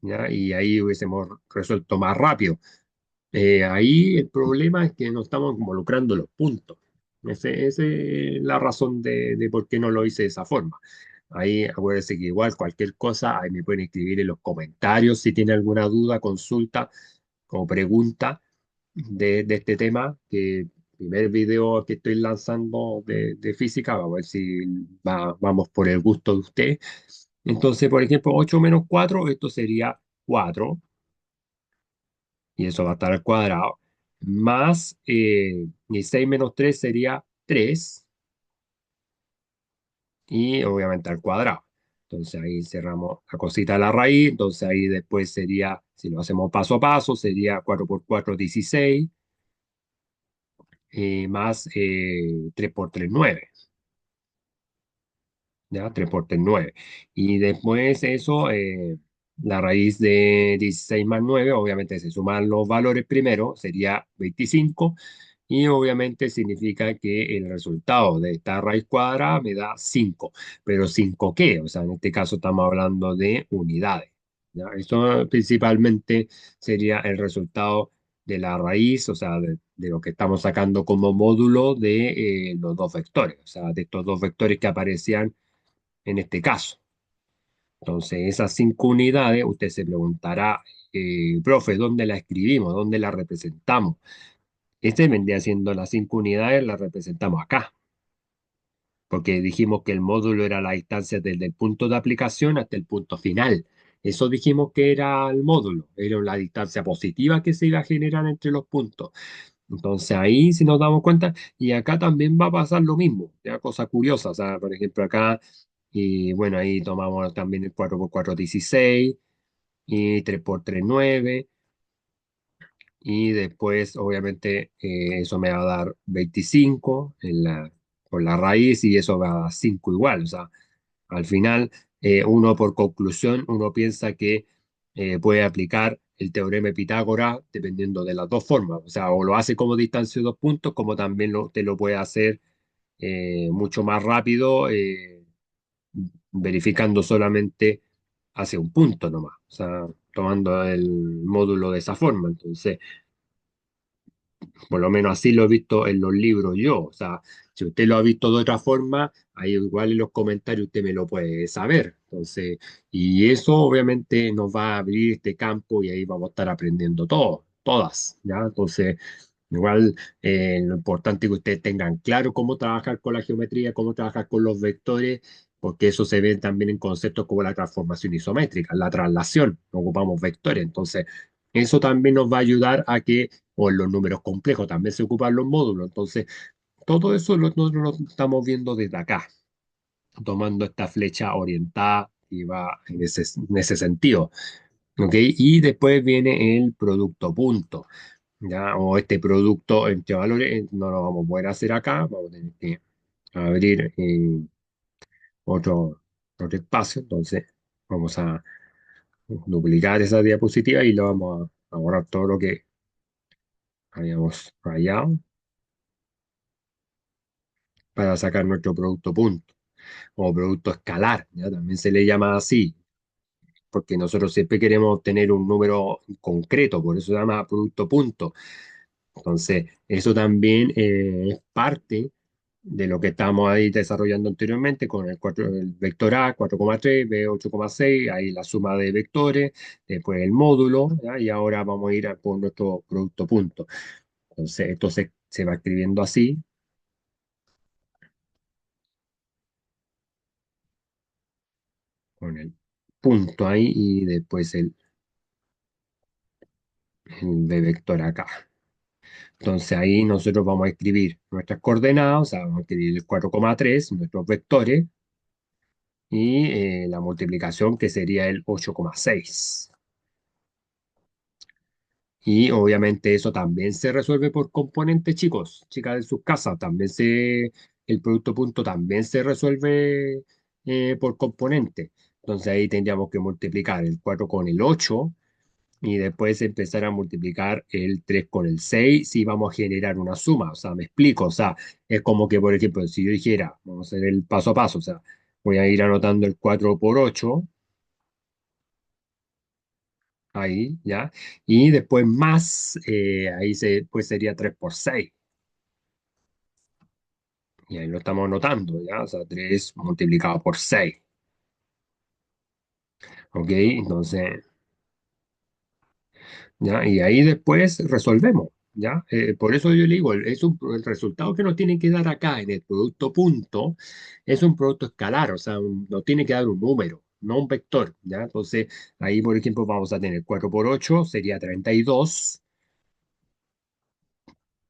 ¿ya? Y ahí hubiésemos resuelto más rápido. Ahí el problema es que no estamos involucrando los puntos. Esa es la razón de por qué no lo hice de esa forma. Ahí acuérdense que igual cualquier cosa, ahí me pueden escribir en los comentarios si tienen alguna duda, consulta o pregunta de este tema, que el primer video que estoy lanzando de física, vamos a ver si vamos por el gusto de usted. Entonces, por ejemplo, 8 menos 4 esto sería 4 y eso va a estar al cuadrado, más y 6 menos 3 sería 3 y obviamente al cuadrado. Entonces ahí cerramos la cosita de la raíz, entonces ahí después sería, si lo hacemos paso a paso, sería 4 por 4 16 más 3 por 3 9. ¿Ya? 3 por 3 9. Y después eso, la raíz de 16 más 9 obviamente se suman los valores primero, sería 25. Y obviamente significa que el resultado de esta raíz cuadrada me da 5. ¿Pero 5 qué? O sea, en este caso estamos hablando de unidades. ¿Ya? Esto principalmente sería el resultado de la raíz, o sea, de lo que estamos sacando como módulo de los dos vectores, o sea, de estos dos vectores que aparecían en este caso. Entonces, esas 5 unidades, usted se preguntará, profe, ¿dónde la escribimos? ¿Dónde la representamos? Este vendría siendo las 5 unidades, las representamos acá, porque dijimos que el módulo era la distancia desde el punto de aplicación hasta el punto final. Eso dijimos que era el módulo, era la distancia positiva que se iba a generar entre los puntos. Entonces ahí si nos damos cuenta, y acá también va a pasar lo mismo, ya cosa curiosa, o sea, por ejemplo acá, y bueno, ahí tomamos también el 4 por 4 16 y 3 por 3 9 y después obviamente eso me va a dar 25 por la raíz y eso va a dar 5 igual, o sea, al final uno por conclusión, uno piensa que puede aplicar el teorema de Pitágoras dependiendo de las dos formas, o sea, o lo hace como distancia de dos puntos, como también te lo puede hacer mucho más rápido, verificando solamente hacia un punto nomás, o sea, tomando el módulo de esa forma. Entonces, por lo menos así lo he visto en los libros yo. O sea, si usted lo ha visto de otra forma, ahí igual en los comentarios usted me lo puede saber. Entonces, y eso obviamente nos va a abrir este campo y ahí vamos a estar aprendiendo todo, todas, ¿ya? Entonces, igual lo importante es que ustedes tengan claro cómo trabajar con la geometría, cómo trabajar con los vectores, porque eso se ve también en conceptos como la transformación isométrica, la traslación, ocupamos vectores. Entonces, eso también nos va a ayudar a que o en los números complejos también se ocupan los módulos. Entonces, todo eso nosotros lo estamos viendo desde acá, tomando esta flecha orientada y va en ese sentido. ¿Ok? Y después viene el producto punto, ¿ya? O este producto entre valores, no lo vamos a poder hacer acá, vamos a tener que abrir otro, otro espacio. Entonces, vamos a duplicar esa diapositiva y lo vamos a borrar todo lo que habíamos rayado para sacar nuestro producto punto o producto escalar, ¿ya? También se le llama así, porque nosotros siempre queremos obtener un número concreto, por eso se llama producto punto. Entonces, eso también es parte de lo que estamos ahí desarrollando anteriormente con el vector A 4,3, B 8,6, ahí la suma de vectores, después el módulo, ¿ya? Y ahora vamos a ir por nuestro producto punto. Entonces, esto se va escribiendo así, con el punto ahí y después el B vector acá. Entonces ahí nosotros vamos a escribir nuestras coordenadas, o sea, vamos a escribir el 4,3, nuestros vectores, y la multiplicación que sería el 8,6. Y obviamente eso también se resuelve por componentes, chicos, chicas de sus casas, el producto punto también se resuelve por componente. Entonces ahí tendríamos que multiplicar el 4 con el 8 y después empezar a multiplicar el 3 con el 6 si vamos a generar una suma. O sea, me explico. O sea, es como que, por ejemplo, si yo dijera, vamos a hacer el paso a paso, o sea, voy a ir anotando el 4 por 8 ahí, ¿ya? Y después más, pues sería 3 por 6. Y ahí lo estamos anotando, ¿ya? O sea, 3 multiplicado por 6. ¿Ok? Entonces, ¿ya? Y ahí después resolvemos, ¿ya? Por eso yo le digo, el resultado que nos tiene que dar acá en el producto punto es un producto escalar, o sea, nos tiene que dar un número, no un vector, ¿ya? Entonces, ahí, por ejemplo, vamos a tener 4 por 8 sería 32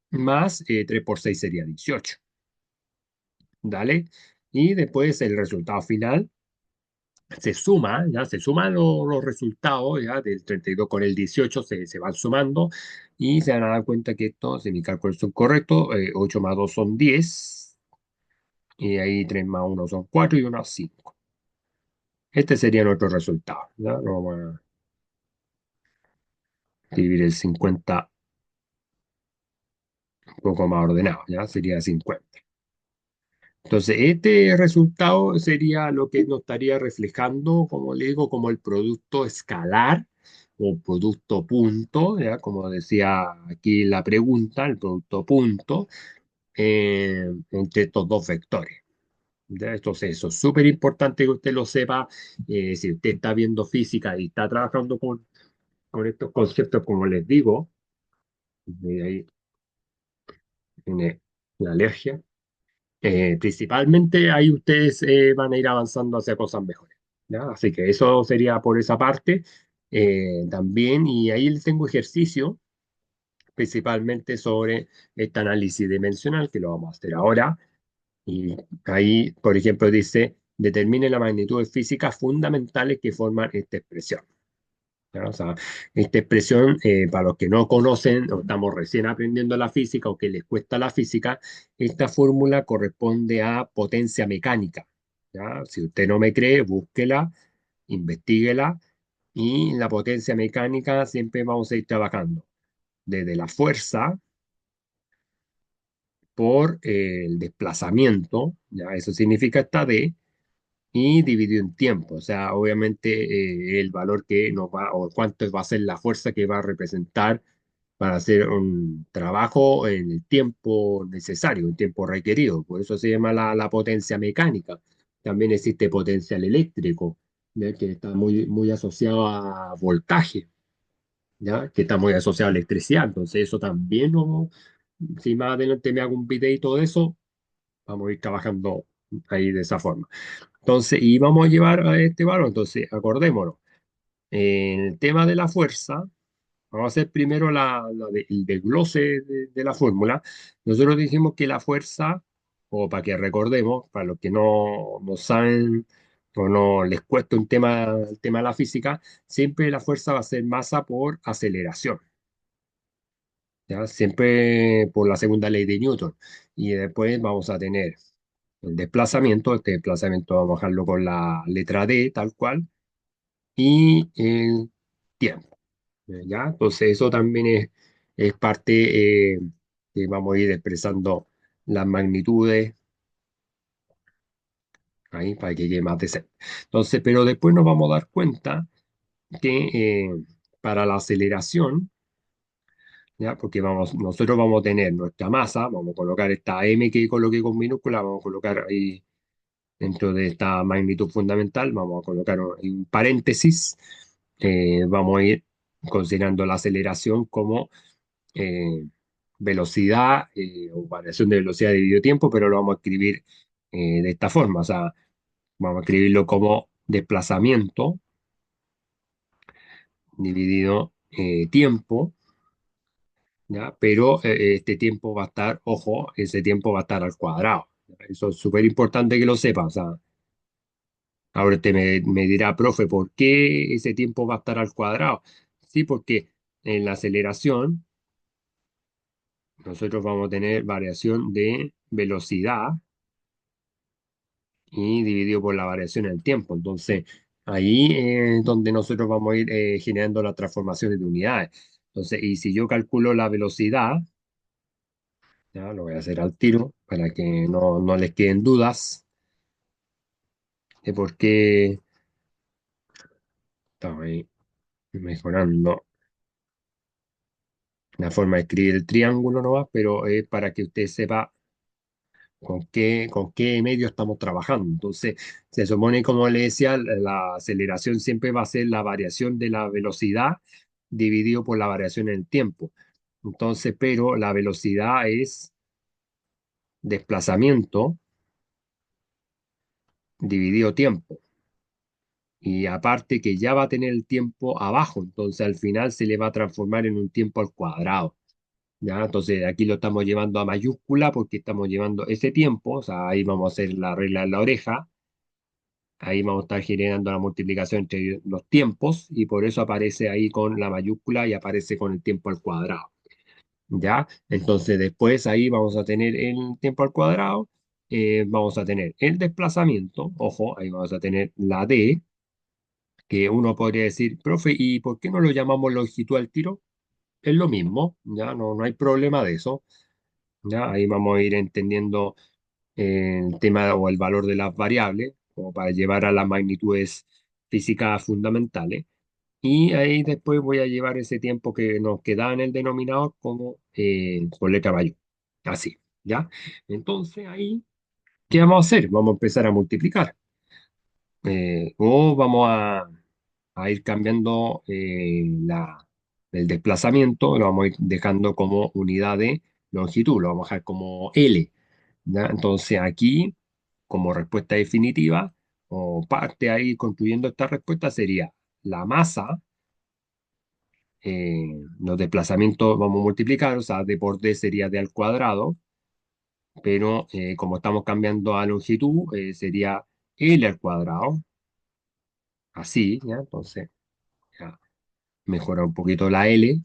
más 3 por 6 sería 18, ¿dale? Y después el resultado final se suma, ya se suman los resultados, ya del 32 con el 18 se van sumando y se van a dar cuenta que esto, si mis cálculos son correctos, 8 más 2 son 10 y ahí 3 más uno son 4 y uno es 5. Este sería nuestro resultado, ¿ya? Lo vamos a dividir el 50 un poco más ordenado, ¿ya? Sería 50. Entonces, este resultado sería lo que nos estaría reflejando, como le digo, como el producto escalar o producto punto, ¿ya? Como decía aquí la pregunta, el producto punto, entre estos dos vectores. ¿Ya? Entonces, eso es súper importante que usted lo sepa. Si usted está viendo física y está trabajando con estos conceptos, como les digo, de ahí viene la alergia. Principalmente ahí ustedes van a ir avanzando hacia cosas mejores, ¿ya? Así que eso sería por esa parte. También, y ahí les tengo ejercicio, principalmente sobre este análisis dimensional, que lo vamos a hacer ahora. Y ahí, por ejemplo, dice, determine la magnitud de físicas fundamentales que forman esta expresión. ¿Ya? O sea, esta expresión, para los que no conocen o estamos recién aprendiendo la física o que les cuesta la física, esta fórmula corresponde a potencia mecánica. ¿Ya? Si usted no me cree, búsquela, investíguela y la potencia mecánica siempre vamos a ir trabajando desde la fuerza por el desplazamiento, ¿ya? Eso significa esta D y dividido en tiempo. O sea, obviamente el valor que nos va o cuánto va a ser la fuerza que va a representar para hacer un trabajo en el tiempo necesario, el tiempo requerido. Por eso se llama la potencia mecánica. También existe potencial eléctrico, ¿ya? Que está muy asociado a voltaje, ¿ya? Que está muy asociado a electricidad. Entonces eso también, si más adelante me hago un video de eso, vamos a ir trabajando ahí de esa forma. Entonces, y vamos a llevar a este valor. Entonces, acordémonos, en el tema de la fuerza, vamos a hacer primero el desglose de la fórmula. Nosotros dijimos que la fuerza, o para que recordemos, para los que no saben o no les cuesta el tema de la física, siempre la fuerza va a ser masa por aceleración, ¿ya? Siempre por la segunda ley de Newton. Y después vamos a tener el desplazamiento. Este desplazamiento vamos a dejarlo con la letra D, tal cual y el tiempo, ¿ya? Entonces eso también es parte que vamos a ir expresando las magnitudes ahí para que quede más decente. Entonces, pero después nos vamos a dar cuenta que para la aceleración, ¿ya? Porque nosotros vamos a tener nuestra masa, vamos a colocar esta M que coloqué con minúscula, vamos a colocar ahí dentro de esta magnitud fundamental, vamos a colocar un paréntesis, vamos a ir considerando la aceleración como eh, velocidad o variación de velocidad dividido tiempo, pero lo vamos a escribir de esta forma, o sea, vamos a escribirlo como desplazamiento dividido tiempo, ¿ya? Pero este tiempo va a estar, ojo, ese tiempo va a estar al cuadrado. ¿Ya? Eso es súper importante que lo sepa, o sea, ahora usted me dirá, profe, ¿por qué ese tiempo va a estar al cuadrado? Sí, porque en la aceleración nosotros vamos a tener variación de velocidad y dividido por la variación en el tiempo. Entonces, ahí es donde nosotros vamos a ir generando las transformaciones de unidades. Entonces, y si yo calculo la velocidad, ya lo voy a hacer al tiro para que no les queden dudas de por qué estamos ahí mejorando la forma de escribir el triángulo nomás, pero es para que usted sepa con qué medio estamos trabajando. Entonces, se supone, como le decía, la aceleración siempre va a ser la variación de la velocidad dividido por la variación en el tiempo. Entonces, pero la velocidad es desplazamiento dividido tiempo. Y aparte que ya va a tener el tiempo abajo, entonces al final se le va a transformar en un tiempo al cuadrado. ¿Ya? Entonces aquí lo estamos llevando a mayúscula porque estamos llevando ese tiempo, o sea, ahí vamos a hacer la regla de la oreja, Ahí vamos a estar generando la multiplicación entre los tiempos y por eso aparece ahí con la mayúscula y aparece con el tiempo al cuadrado. ¿Ya? Entonces después ahí vamos a tener el tiempo al cuadrado, vamos a tener el desplazamiento, ojo, ahí vamos a tener la d, que uno podría decir, profe, ¿y por qué no lo llamamos longitud al tiro? Es lo mismo, ya no hay problema de eso, ya ahí vamos a ir entendiendo el tema o el valor de las variables, como para llevar a las magnitudes físicas fundamentales. Y ahí después voy a llevar ese tiempo que nos queda en el denominador como por letra mayor. Así, ¿ya? Entonces ahí, ¿qué vamos a hacer? Vamos a empezar a multiplicar. O vamos a ir cambiando el desplazamiento, lo vamos a ir dejando como unidad de longitud, lo vamos a dejar como L. ¿Ya? Entonces aquí, como respuesta definitiva, o parte ahí construyendo esta respuesta sería la masa, los desplazamientos vamos a multiplicar, o sea, d por d sería d al cuadrado, pero como estamos cambiando a longitud, sería L al cuadrado, así, ¿ya? Entonces, ya mejora un poquito la L,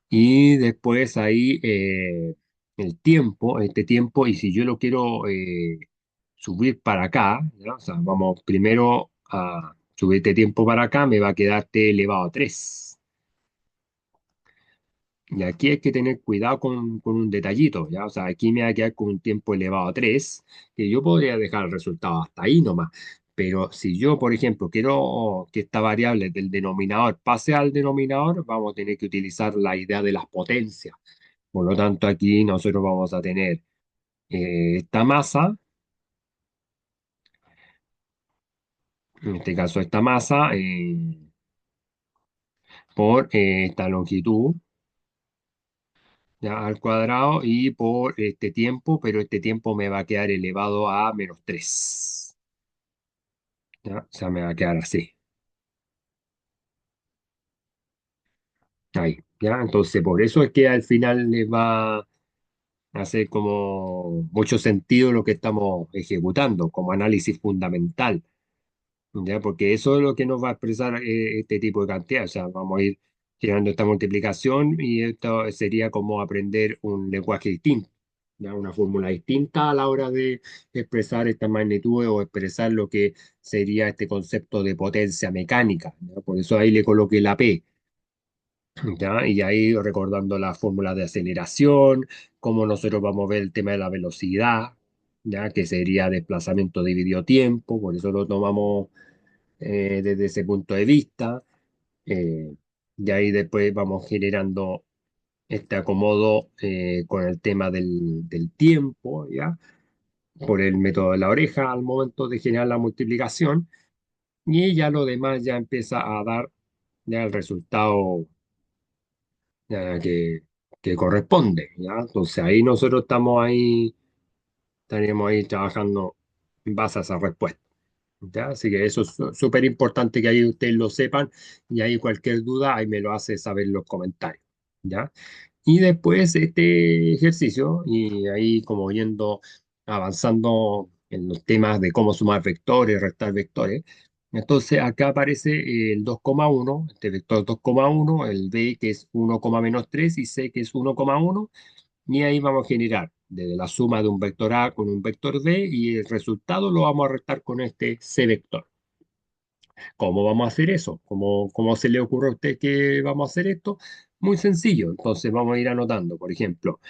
y después ahí el tiempo, este tiempo, y si yo lo quiero subir para acá, ¿ya? O sea, vamos primero a subir este tiempo para acá, me va a quedar t elevado a 3. Y aquí hay que tener cuidado con un detallito, ¿ya? O sea, aquí me va a quedar con un tiempo elevado a 3 que yo podría dejar el resultado hasta ahí nomás. Pero si yo, por ejemplo, quiero que esta variable del denominador pase al denominador, vamos a tener que utilizar la idea de las potencias. Por lo tanto, aquí nosotros vamos a tener esta masa, en este caso esta masa, por esta longitud, ¿ya? Al cuadrado y por este tiempo, pero este tiempo me va a quedar elevado a -3. ¿Ya? O sea, me va a quedar así. Ahí, ¿ya? Entonces, por eso es que al final les va a hacer como mucho sentido lo que estamos ejecutando como análisis fundamental. ¿Ya? Porque eso es lo que nos va a expresar este tipo de cantidad. O sea, vamos a ir generando esta multiplicación y esto sería como aprender un lenguaje distinto, ¿ya? Una fórmula distinta a la hora de expresar esta magnitud o expresar lo que sería este concepto de potencia mecánica, ¿ya? Por eso ahí le coloqué la P, ¿ya? Y ahí recordando la fórmula de aceleración, cómo nosotros vamos a ver el tema de la velocidad, ¿ya? Que sería desplazamiento dividido tiempo, por eso lo tomamos desde ese punto de vista. eh, y ahí después vamos generando este acomodo con el tema del tiempo, ¿ya? Por el método de la oreja al momento de generar la multiplicación. Y ya lo demás ya empieza a dar ya el resultado ya que corresponde, ¿ya? Entonces ahí nosotros estamos ahí, estaríamos ahí trabajando en base a esa respuesta. ¿Ya? Así que eso es súper importante que ahí ustedes lo sepan y ahí cualquier duda ahí me lo hace saber en los comentarios. ¿Ya? Y después este ejercicio y ahí como yendo avanzando en los temas de cómo sumar vectores, restar vectores. Entonces acá aparece el 2,1 este vector 2,1 el b que es 1, menos 3 y c que es 1,1 y ahí vamos a generar desde la suma de un vector A con un vector B y el resultado lo vamos a restar con este C vector. ¿Cómo vamos a hacer eso? ¿Cómo se le ocurre a usted que vamos a hacer esto? Muy sencillo. Entonces vamos a ir anotando, por ejemplo,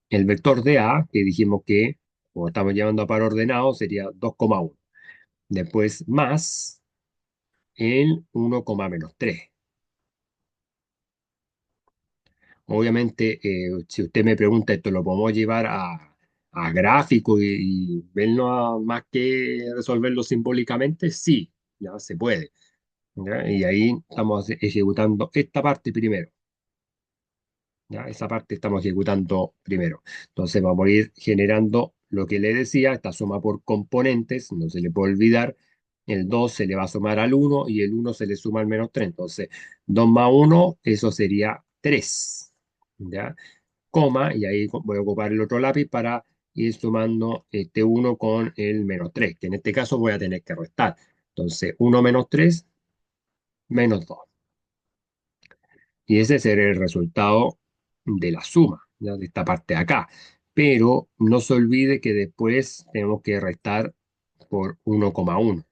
el vector de A, que dijimos que, como estamos llevando a par ordenado, sería 2,1. Después más el 1, menos 3. Obviamente, si usted me pregunta esto, ¿lo podemos llevar a gráfico y verlo más que resolverlo simbólicamente? Sí, ya se puede. ¿Ya? Y ahí estamos ejecutando esta parte primero. ¿Ya? Esa parte estamos ejecutando primero. Entonces vamos a ir generando lo que le decía, esta suma por componentes, no se le puede olvidar. El 2 se le va a sumar al uno y el uno se le suma al -3. Entonces, 2 más uno eso sería 3. ¿Ya? Coma, y ahí voy a ocupar el otro lápiz para ir sumando este uno con el menos 3 que en este caso voy a tener que restar. Entonces, uno menos 3 menos 2. Y ese será el resultado de la suma, ¿ya? De esta parte de acá. Pero no se olvide que después tenemos que restar por 1,1,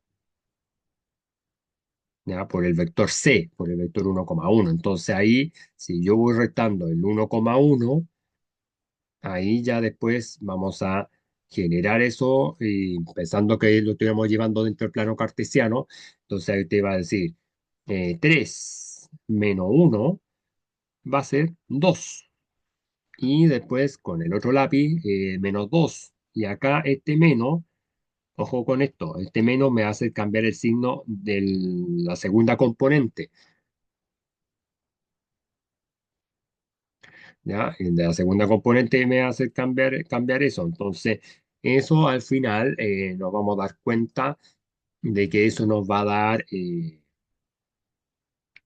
¿ya? Por el vector C, por el vector 1,1. Entonces ahí, si yo voy restando el 1,1, ahí ya después vamos a generar eso y pensando que lo estuviéramos llevando dentro del plano cartesiano. Entonces ahí te va a decir 3 menos 1 va a ser 2. Y después con el otro lápiz, menos 2. Y acá este menos, ojo con esto, este menos me hace cambiar el signo de la segunda componente, ¿ya? El de la segunda componente me hace cambiar eso. Entonces, eso al final nos vamos a dar cuenta de que eso nos va a dar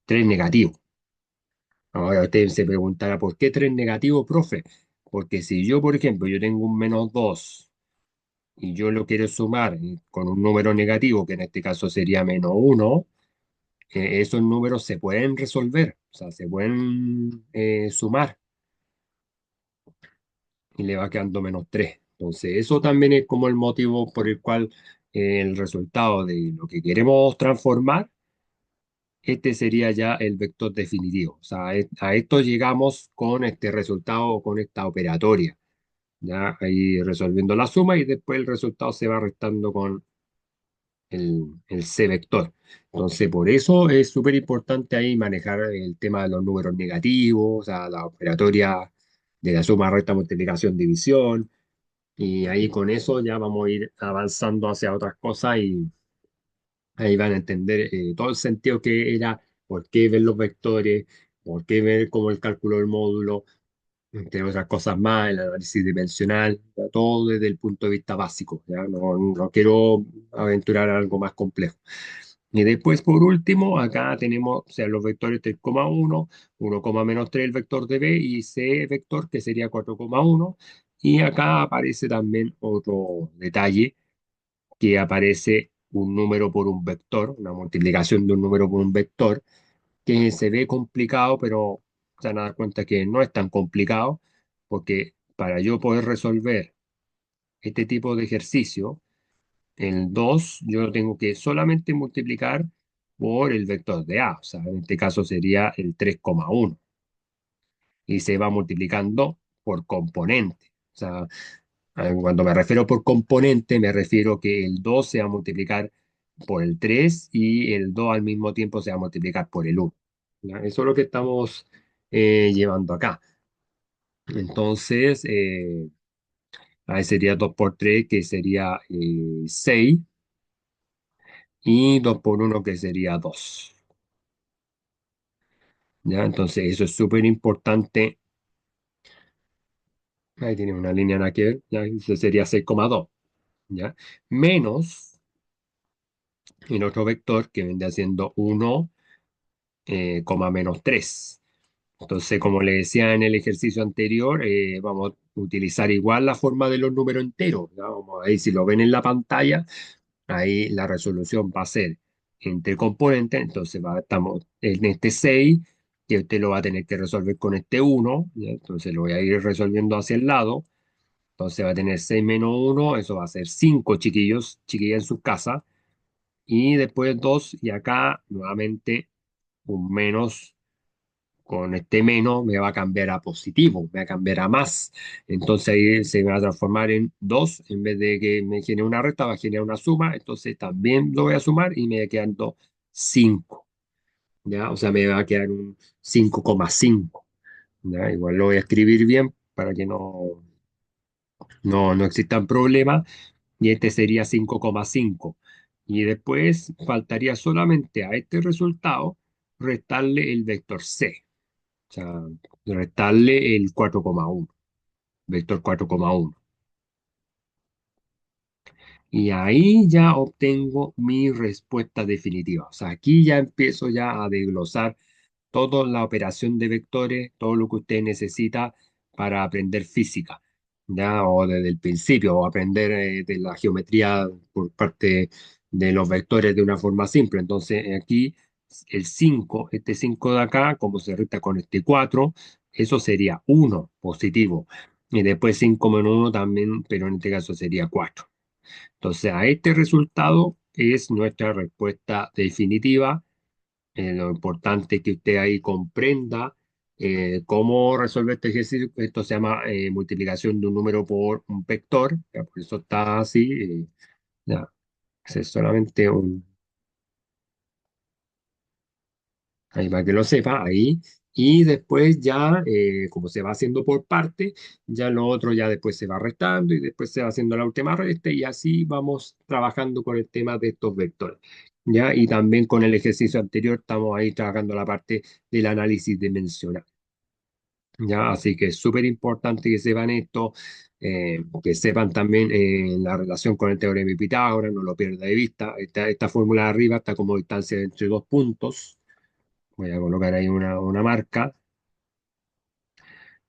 3 negativos. Ahora usted se preguntará, ¿por qué 3 negativos, profe? Porque si yo, por ejemplo, yo tengo un menos 2 y yo lo quiero sumar con un número negativo, que en este caso sería menos uno, esos números se pueden resolver, o sea, se pueden sumar y le va quedando menos 3. Entonces, eso también es como el motivo por el cual el resultado de lo que queremos transformar, este sería ya el vector definitivo. O sea, a esto llegamos con este resultado, con esta operatoria. Ya ahí resolviendo la suma y después el resultado se va restando con el C vector. Entonces, por eso es súper importante ahí manejar el tema de los números negativos, o sea, la operatoria de la suma, resta, multiplicación, división, y ahí con eso ya vamos a ir avanzando hacia otras cosas y ahí van a entender todo el sentido que era, por qué ver los vectores, por qué ver cómo el cálculo del módulo, entre otras cosas más, el análisis dimensional, ya todo desde el punto de vista básico, ya no quiero aventurar algo más complejo. Y después, por último, acá tenemos, o sea, los vectores 3,1, 1, menos 3 el vector de B y C vector que sería 4,1. Y acá aparece también otro detalle, que aparece un número por un vector, una multiplicación de un número por un vector, que se ve complicado, pero se van a dar cuenta que no es tan complicado, porque para yo poder resolver este tipo de ejercicio, el 2 yo lo tengo que solamente multiplicar por el vector de A, o sea, en este caso sería el 3,1 y se va multiplicando por componente. O sea, cuando me refiero por componente, me refiero que el 2 se va a multiplicar por el 3 y el 2 al mismo tiempo se va a multiplicar por el 1. ¿Ya? Eso es lo que estamos llevando acá. Entonces, ahí sería 2 por 3 que sería 6, y 2 por uno que sería 2. ¿Ya? Entonces, eso es súper importante. Ahí tiene una línea en que ver, ¿ya? Eso sería 6,2. ¿Ya? Menos el otro vector que vendría siendo 1, coma menos 3. Entonces, como le decía en el ejercicio anterior, vamos a utilizar igual la forma de los números enteros, ¿ya? Vamos a ver si lo ven en la pantalla. Ahí la resolución va a ser entre componentes, entonces estamos en este 6 que usted lo va a tener que resolver con este 1, ¿ya? Entonces lo voy a ir resolviendo hacia el lado, entonces va a tener 6 menos 1, eso va a ser 5 chiquillos, chiquillas en su casa, y después 2 y acá nuevamente un menos, con este menos me va a cambiar a positivo, me va a cambiar a más. Entonces ahí se va a transformar en 2, en vez de que me genere una recta, va a generar una suma. Entonces también lo voy a sumar y me va quedando 5. ¿Ya? O sea, me va a quedar un 5,5. ¿Ya? Igual lo voy a escribir bien para que no existan problemas. Y este sería 5,5. Y después faltaría solamente a este resultado restarle el vector C. O sea, restarle el 4,1, vector 4,1. Y ahí ya obtengo mi respuesta definitiva. O sea, aquí ya empiezo ya a desglosar toda la operación de vectores, todo lo que usted necesita para aprender física. ya, o desde el principio, o aprender de la geometría por parte de los vectores de una forma simple. Entonces, aquí el 5 este 5 de acá, como se resta con este 4 eso sería uno positivo. Y después 5 menos uno también, pero en este caso sería 4. Entonces, a este resultado es nuestra respuesta definitiva. Lo importante es que usted ahí comprenda cómo resolver este ejercicio. Esto se llama multiplicación de un número por un vector. Ya, por eso está así. Ya, es solamente un, ahí para que lo sepa, ahí. Y después ya, como se va haciendo por parte, ya lo otro ya después se va restando y después se va haciendo la última resta y así vamos trabajando con el tema de estos vectores. ¿Ya? Y también con el ejercicio anterior estamos ahí trabajando la parte del análisis dimensional. ¿Ya? Así que es súper importante que sepan esto, que sepan también la relación con el teorema de Pitágoras, no lo pierda de vista. Esta fórmula de arriba está como distancia entre dos puntos. Voy a colocar ahí una marca.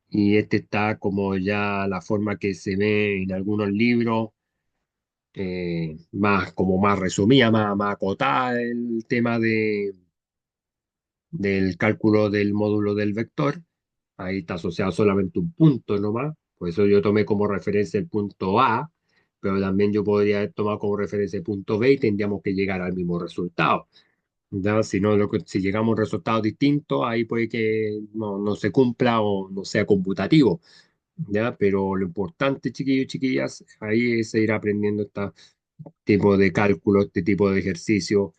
Y este está como ya la forma que se ve en algunos libros, más como más resumida, más acotada el tema del cálculo del módulo del vector. Ahí está asociado solamente un punto nomás. Por eso yo tomé como referencia el punto A, pero también yo podría haber tomado como referencia el punto B y tendríamos que llegar al mismo resultado. ¿Ya? Si no, si llegamos a un resultado distinto, ahí puede que no se cumpla o no sea computativo. ¿Ya? Pero lo importante, chiquillos y chiquillas, ahí es ir aprendiendo este tipo de cálculo, este tipo de ejercicio.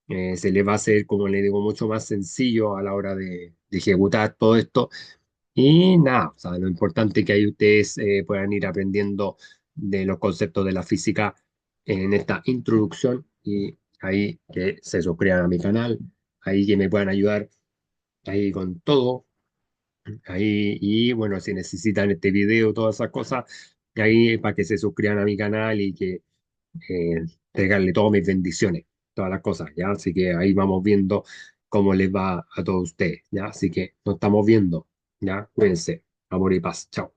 Se les va a hacer, como les digo, mucho más sencillo a la hora de ejecutar todo esto. Y nada, o sea, lo importante es que ahí ustedes puedan ir aprendiendo de los conceptos de la física en esta introducción y ahí que se suscriban a mi canal, ahí que me puedan ayudar ahí con todo. Ahí, y bueno, si necesitan este video, todas esas cosas, ahí para que se suscriban a mi canal y que entregarle todas mis bendiciones, todas las cosas, ¿ya? Así que ahí vamos viendo cómo les va a todos ustedes, ¿ya? Así que nos estamos viendo, ¿ya? Cuídense, amor y paz, chao.